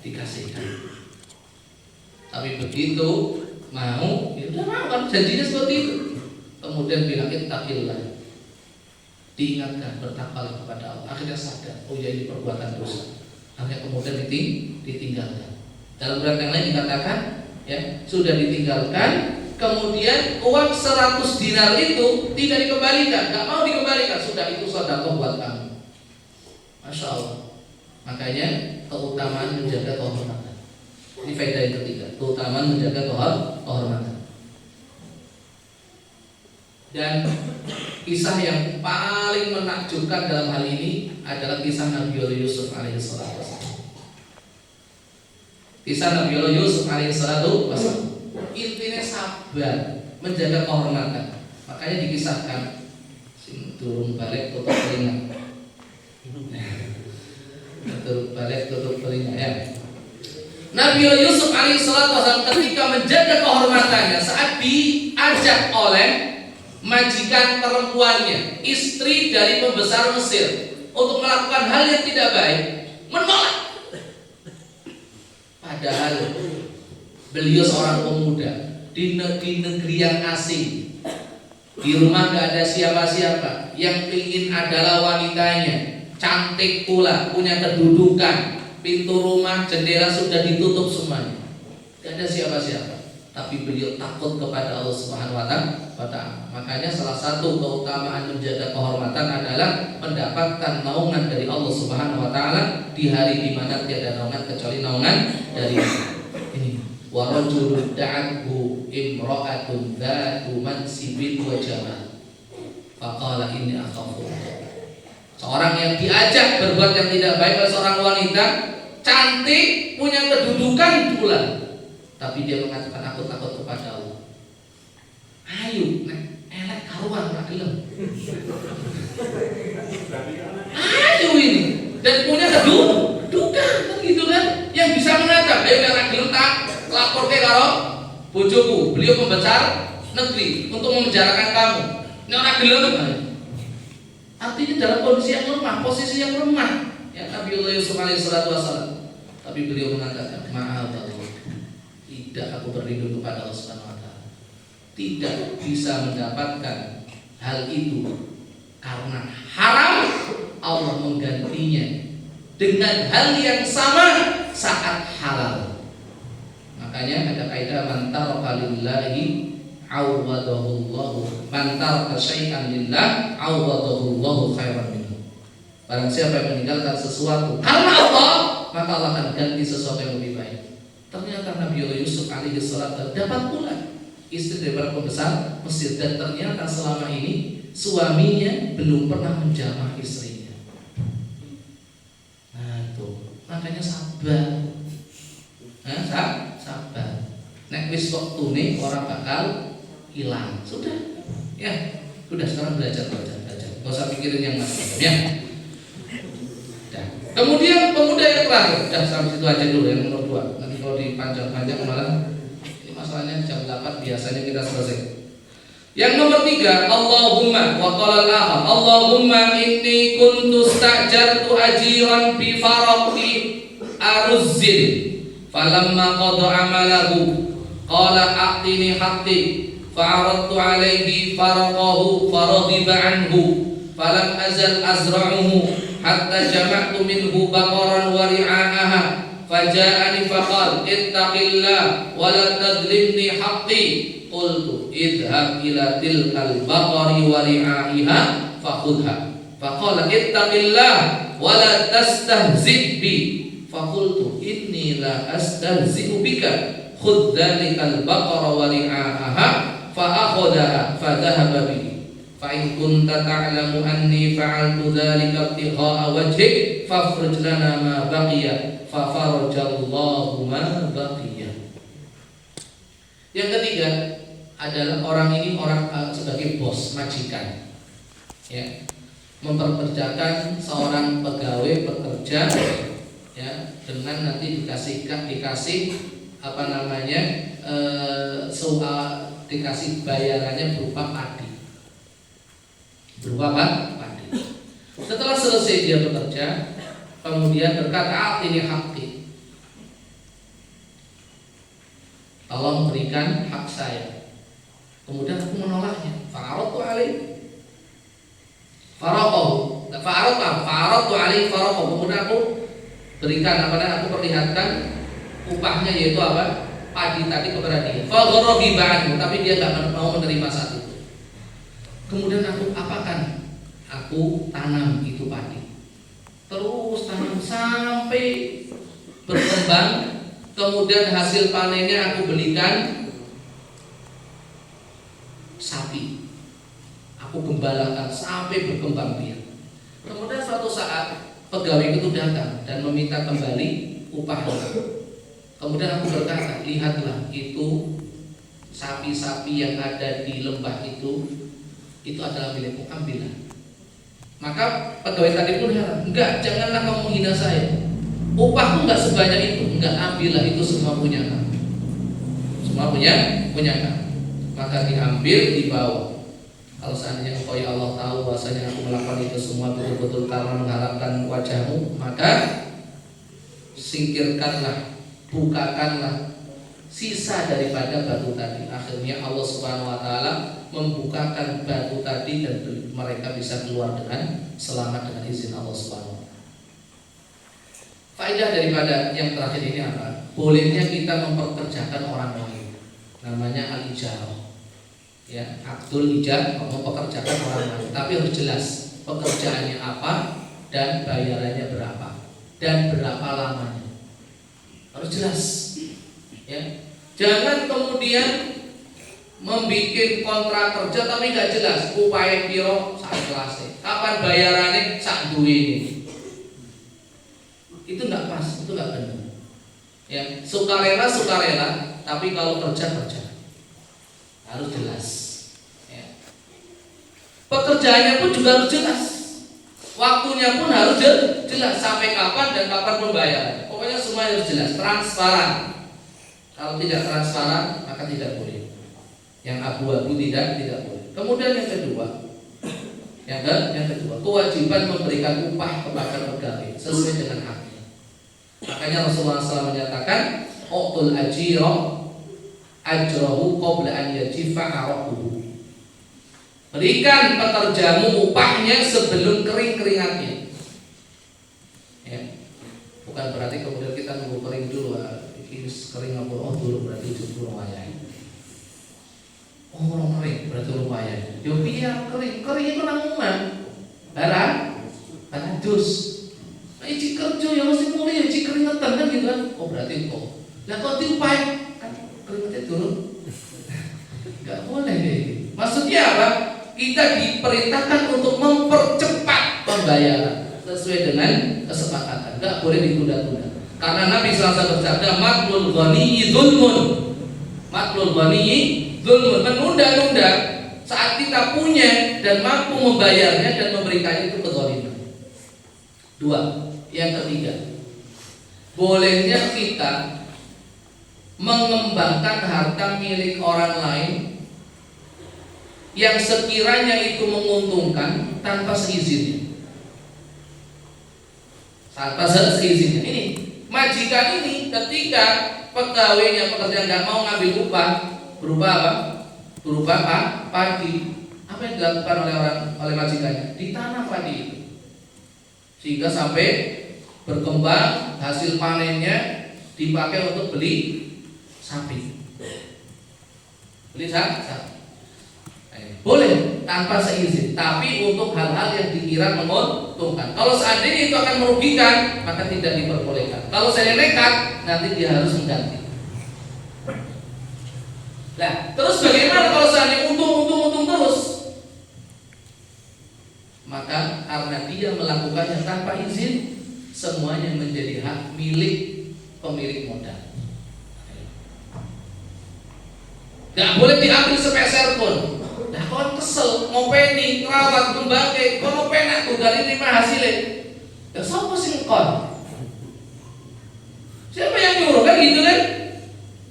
Dikasihkan. Tapi begitu mau, ya udah mau kan, janjinya seperti itu. Kemudian bilang ittaqillah, diingatkan, bertakwalah kepada Allah. Akhirnya sadar, oh ya ini perbuatan dosa. Akhirnya kemudian ditinggalkan. Dalam berat yang lain dikatakan, ya sudah ditinggalkan, kemudian uang 100 dinar itu tidak dikembalikan, nggak mau dikembalikan, sudah itu sedekah buat kamu. Masya Allah. Makanya keutamaan menjaga kehormatan. Ini faedah yang ketiga, keutamaan menjaga kehormatan. Dan kisah yang paling menakjubkan dalam hal ini adalah kisah Nabi Yusuf alaihissalam. Kisah Nabi Yusuf alaihissalam intinya sabar, menjaga kehormatan. Makanya dikisahkan turun balik tutup telinga. Turun balik tutup telinga ya. Nabi Yusuf alaihissalam ketika menjaga kehormatannya saat diajak oleh majikan perempuannya, istri dari pembesar Mesir, untuk melakukan hal yang tidak baik, menolak. Padahal beliau seorang pemuda di negeri yang asing, di rumah gak ada siapa-siapa, yang ingin adalah wanitanya, cantik pula, punya kedudukan, pintu rumah, jendela sudah ditutup semuanya, gak ada siapa-siapa. Tapi beliau takut kepada Allah Subhanahu wa Ta'ala. Makanya salah satu keutamaan menjaga kehormatan adalah mendapatkan naungan dari Allah Subhanahu wa Ta'ala di hari di mana tiada naungan kecuali naungan dari ini. Wa rajulun da'athu imra'atun dzatu mansibin wa jamal. Faqala inni akhafu. Seorang yang diajak berbuat yang tidak baik oleh seorang wanita, cantik, punya kedudukan pula, tapi dia mengatakan aku takut kepada Allah. Ayo, elek karuan tak gelem. Ayo ini, dan punya kedudukan, gitu kan? Yang bisa menatap, ayo elek gelem tak lapor ke karo bojoku, beliau pembesar negeri untuk memenjarakan kamu. Ini orang gelem. Artinya dalam kondisi yang lemah, posisi yang lemah. Ya Nabi Yusuf alaihissalam. Tapi beliau mengatakan, maaf Allah, tidak aku berlindung kepada Allah Subhanahu wa Ta'ala. Tidak bisa mendapatkan hal itu karena haram, Allah menggantinya dengan hal yang sama saat halal. Makanya ada kaidah man taraka lillahi awwadahullahu, man taraka syai'an lillah awwadahullahu khairan minhu. Barang siapa yang meninggalkan sesuatu karena Allah, maka Allah akan ganti sesuatu yang lebih baik. Ternyata Nabi Yusuf alaihissalam dapat pula istri dari para pembesar Mesir, dan ternyata selama ini suaminya belum pernah menjamah istrinya. Nah tuh, makanya sabar. Nah, sabar. Nek wis waktune orang bakal hilang. Sudah. Ya, sudah sekarang belajar. Gak usah pikirin yang macam-macam ya. Kemudian pemuda yang terakhir, sampai situ aja dulu yang nomor 2. Nanti kalau dipanjang-panjang malah ini masalahnya jam 8 biasanya kita selesai. Yang nomor 3, Allahumma wa qala al-akhar, Allahumma inni kuntu sta'jartu ajiran bi faraqi aruzzin falamma qada amalahu qala a'tini haqqi fa'aradtu alayhi faraqahu faraghiba anhu falam azal azra'uhu hatta jama'tu minhu baqaran wa ri'a'aha faja'ani faqal ittaqillah wa la tadlimni haqqi qultu idhab ila tilkal baqari wa ri'a'iha fakhudha faqala ittaqillah wa la tastahzi' bi faqultu inni la astahzi'u bika khudh dhalikal baqara wa ri'a'aha fa akhadhaha fa dhahaba bihi fa in kunta ta'lamu anni fa'altu dhalika ibtigha'a wajhik fafruj lana ma baqiya fa farajallahu ma baqiya. Yang ketiga adalah orang ini sebagai bos, majikan, ya, memperkerjakan seorang pegawai pekerja, ya, dengan nanti dikasih dikasih bayarannya berupa padi. Setelah selesai dia bekerja, kemudian berkata, "Atini haqqi." Tolong berikan hak saya. Kemudian aku menolaknya. Fa'aradtu alaihi faraqahu. Fa'aradtu alaihi faraqahu. Kemudian aku berikan aku perlihatkan upahnya, yaitu apa? Padi tadi kepada dia. Fagharaghiba anhu, tapi dia enggak mau menerima saat itu. Kemudian aku apakan? Aku tanam itu padi. Terus tanam sampai berkembang kemudian hasil panennya aku belikan sapi, aku gembalakan sampai berkembang biak. Kemudian suatu saat pegawai itu datang dan meminta kembali upahnya. Kemudian aku berkata, lihatlah itu sapi-sapi yang ada di lembah itu adalah milikku, ambillah. Maka pegawai tadi pun heran, enggak, janganlah kamu menghina saya, upahku enggak sebanyak itu. Enggak, ambillah, itu semua punya kamu, semua punya kamu. Maka diambil, dibawa. Kalau seandainya engkau ya Allah tahu bahwasanya aku melakukan itu semua betul-betul karena mengharapkan wajahmu, maka singkirkanlah, bukakanlah sisa daripada batu tadi. Akhirnya Allah Subhanahu wa taala membukakan batu tadi dan mereka bisa keluar dengan selamat dengan izin Allah Subhanahu wa taala. Faedah daripada yang terakhir ini apa? Bolehnya kita memperkerjakan orang lain. Namanya al-ijarah. Ya, akdul ijarah, mempekerjakan orang lain. Tapi harus jelas pekerjaannya apa dan bayarannya berapa dan berapa lamanya. Harus jelas. Ya. Jangan kemudian membuat kontrak kerja tapi nggak jelas upaya piro sak kelasnya, kapan bayarannya sak duwe ini. Itu nggak pas, itu nggak benar. Ya, sukarela, tapi kalau kerja harus jelas. Ya. Pekerjaannya pun juga harus jelas, waktunya pun harus jelas sampai kapan dan kapan pembayarannya. Pokoknya semua harus jelas, transparan. Kalau tidak transparan maka tidak boleh. Yang abu-abu tidak boleh. Kemudian yang kedua, kewajiban memberikan upah kepada pegawai sesuai dengan haknya. Makanya Rasulullah SAW menyatakan, "Uqtul ajira ajrahu qabla an yajifa araquhu." Berikan pekerjamu upahnya sebelum kering keringatnya. Ya. Bukan berarti kemudian kita nunggu kering dulu. Ini kering apa? Dulu berarti itu lumayan. Orang kering berarti lumayan. Yo biar kering itu nang omah. Barang dus. Iki kerja ya mesti mulai iki keringetan kan gitu kan. Oh berarti kok. Lah kok diupai kan keringetnya turun. Enggak boleh deh. Maksudnya apa? Kita diperintahkan untuk mempercepat pembayaran sesuai dengan kesepakatan. Enggak boleh ditunda-tunda. Karena Nabi SAW bersabda, matlul ghaniyyi dzulmun. Matlul ghaniyyi dzulmun, menunda-nunda saat kita punya dan mampu membayarnya dan memberikannya itu kezaliman. Dua, yang ketiga, bolehnya kita mengembangkan harta milik orang lain yang sekiranya itu menguntungkan tanpa seizinnya. Tanpa seizinnya. Ini majikan ini ketika pegawainya pekerja nggak mau ngambil upah berupa apa? Berupa padi. Apa yang dilakukan oleh majikannya? Ditanam padi itu sehingga sampai berkembang, hasil panennya dipakai untuk beli sapi. Beli sapi. Boleh tanpa seizin, tapi untuk hal-hal yang dikira menguntungkan. Kalau seandainya itu akan merugikan, maka tidak diperbolehkan. Kalau saya nekat, nanti dia harus mengganti. Nah, terus bagaimana kalau seandainya untung terus? Maka karena dia melakukannya tanpa izin, semuanya menjadi hak milik pemilik modal. Gak boleh diambil sepeser pun. Nah, kalau kesel, ngopeni, ngerawat, ngembangke, kalau penak tuh dari lima hasilnya. Ya siapa sih ngkon? Siapa yang nyuruh kan gitu kan?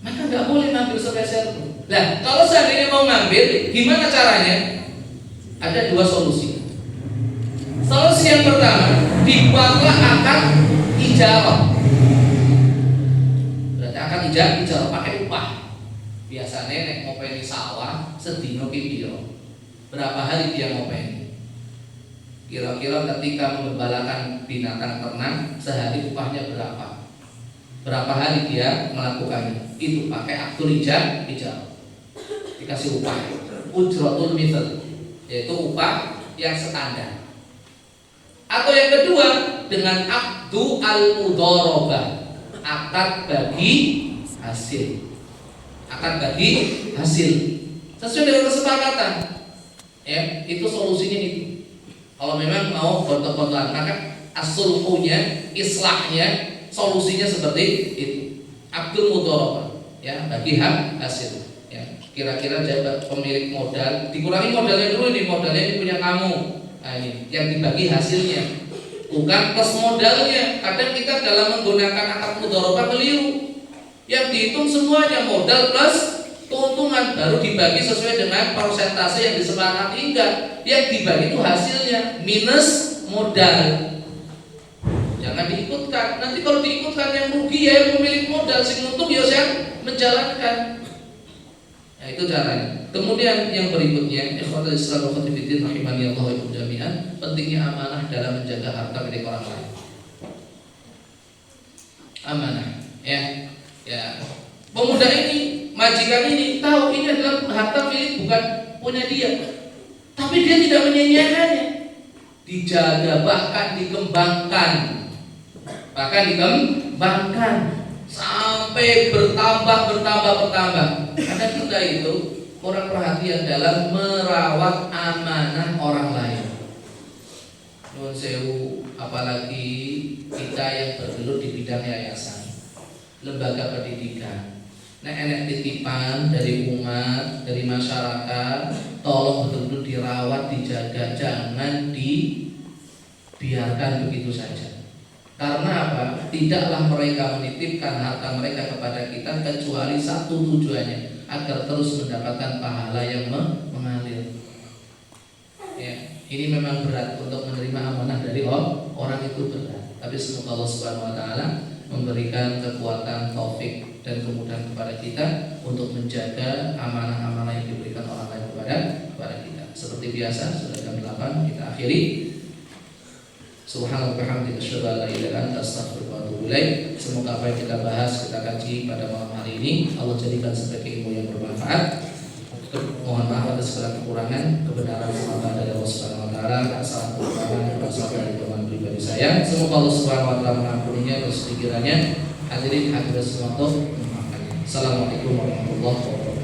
Maka nggak boleh ngambil sepeser pun. Nah, kalau seandainya mau ngambil, gimana caranya? Ada dua solusi. Solusi yang pertama, dibuatlah akad ijarah. Berarti akad ijarah pakai upah. Biasanya nek ngopeni sawah sedino piro. Berapa hari dia ngopeni? Kira-kira ketika mengembalakan binatang ternak sehari upahnya berapa? Berapa hari dia melakukannya? Itu pakai akdul ijarah. Dikasih upah. Ujratul mithal, yaitu upah yang standar. Atau yang kedua dengan akdu al-mudharabah. akad bagi hasil. Akad bagi hasil sesuai dengan kesepakatan. Ya, itu solusinya itu. Kalau memang mau gontok-gontokan, maka as-sulhunya, islahnya, solusinya seperti itu. Akdul mudharabah, ya, bagi hak hasil. Ya, kira-kira pemilik modal dikurangi modalnya dulu, modalnya ini punya kamu. Nah, ini yang dibagi hasilnya, bukan plus modalnya. Kadang kita dalam menggunakan akad mudharabah keliru. Yang dihitung semuanya modal plus keuntungan, baru dibagi sesuai dengan persentase yang disepakati. Enggak, yang dibagi itu hasilnya minus modal. Jangan diikutkan. Nanti kalau diikutkan yang rugi ya yang pemilik modal, sing untung ya yang menjalankan. Nah, itu caranya. Kemudian yang berikutnya, ikhwatul Islam wa khatibiddin rahimani Allah wa ikum jami'an, pentingnya amanah dalam menjaga harta milik orang lain. Amanah, ya. Ya. Pemuda ini, majikan ini tahu ini adalah harta milik bukan punya dia, tapi dia tidak menyia-nyiakannya. Dijaga, bahkan dikembangkan. Sampai bertambah. Karena kita itu kurang perhatian dalam merawat amanah orang lain. Nuwun sewu, apalagi kita yang bergelut di bidang yayasan, lembaga pendidikan. Nah, enek titipan dari umat, dari masyarakat, tolong betul-betul dirawat, dijaga, jangan dibiarkan begitu saja. Karena apa? Tidaklah mereka menitipkan harta mereka kepada kita kecuali satu tujuannya, agar terus mendapatkan pahala yang mengalir. Ya, ini memang berat untuk menerima amanah dari orang itu berat. Tapi semoga Allah Subhanahu Wa Taala memberikan kekuatan, taufik dan kemudahan kepada kita untuk menjaga amanah-amanah yang diberikan orang lain kepada kita. Seperti biasa, sudah jam 8 kita akhiri. Subhanallah bihamdika asyhadu an la ilaha illa anta astaghfiruka wa atubu ilaik. Semoga apa yang kita bahas, kita kaji pada malam hari ini Allah jadikan sebagai ilmu yang bermanfaat. Mohon maaf atas segala kekurangan, kebenaran semata dari Allah Subhanahu Wa Taala, kesalahan kekurangan berasal dari teman pribadi saya. Semoga Allah Subhanahu Wa Taala mengampuninya dan sekiranya hadirin hadirat semua. Assalamualaikum warahmatullahi wabarakatuh.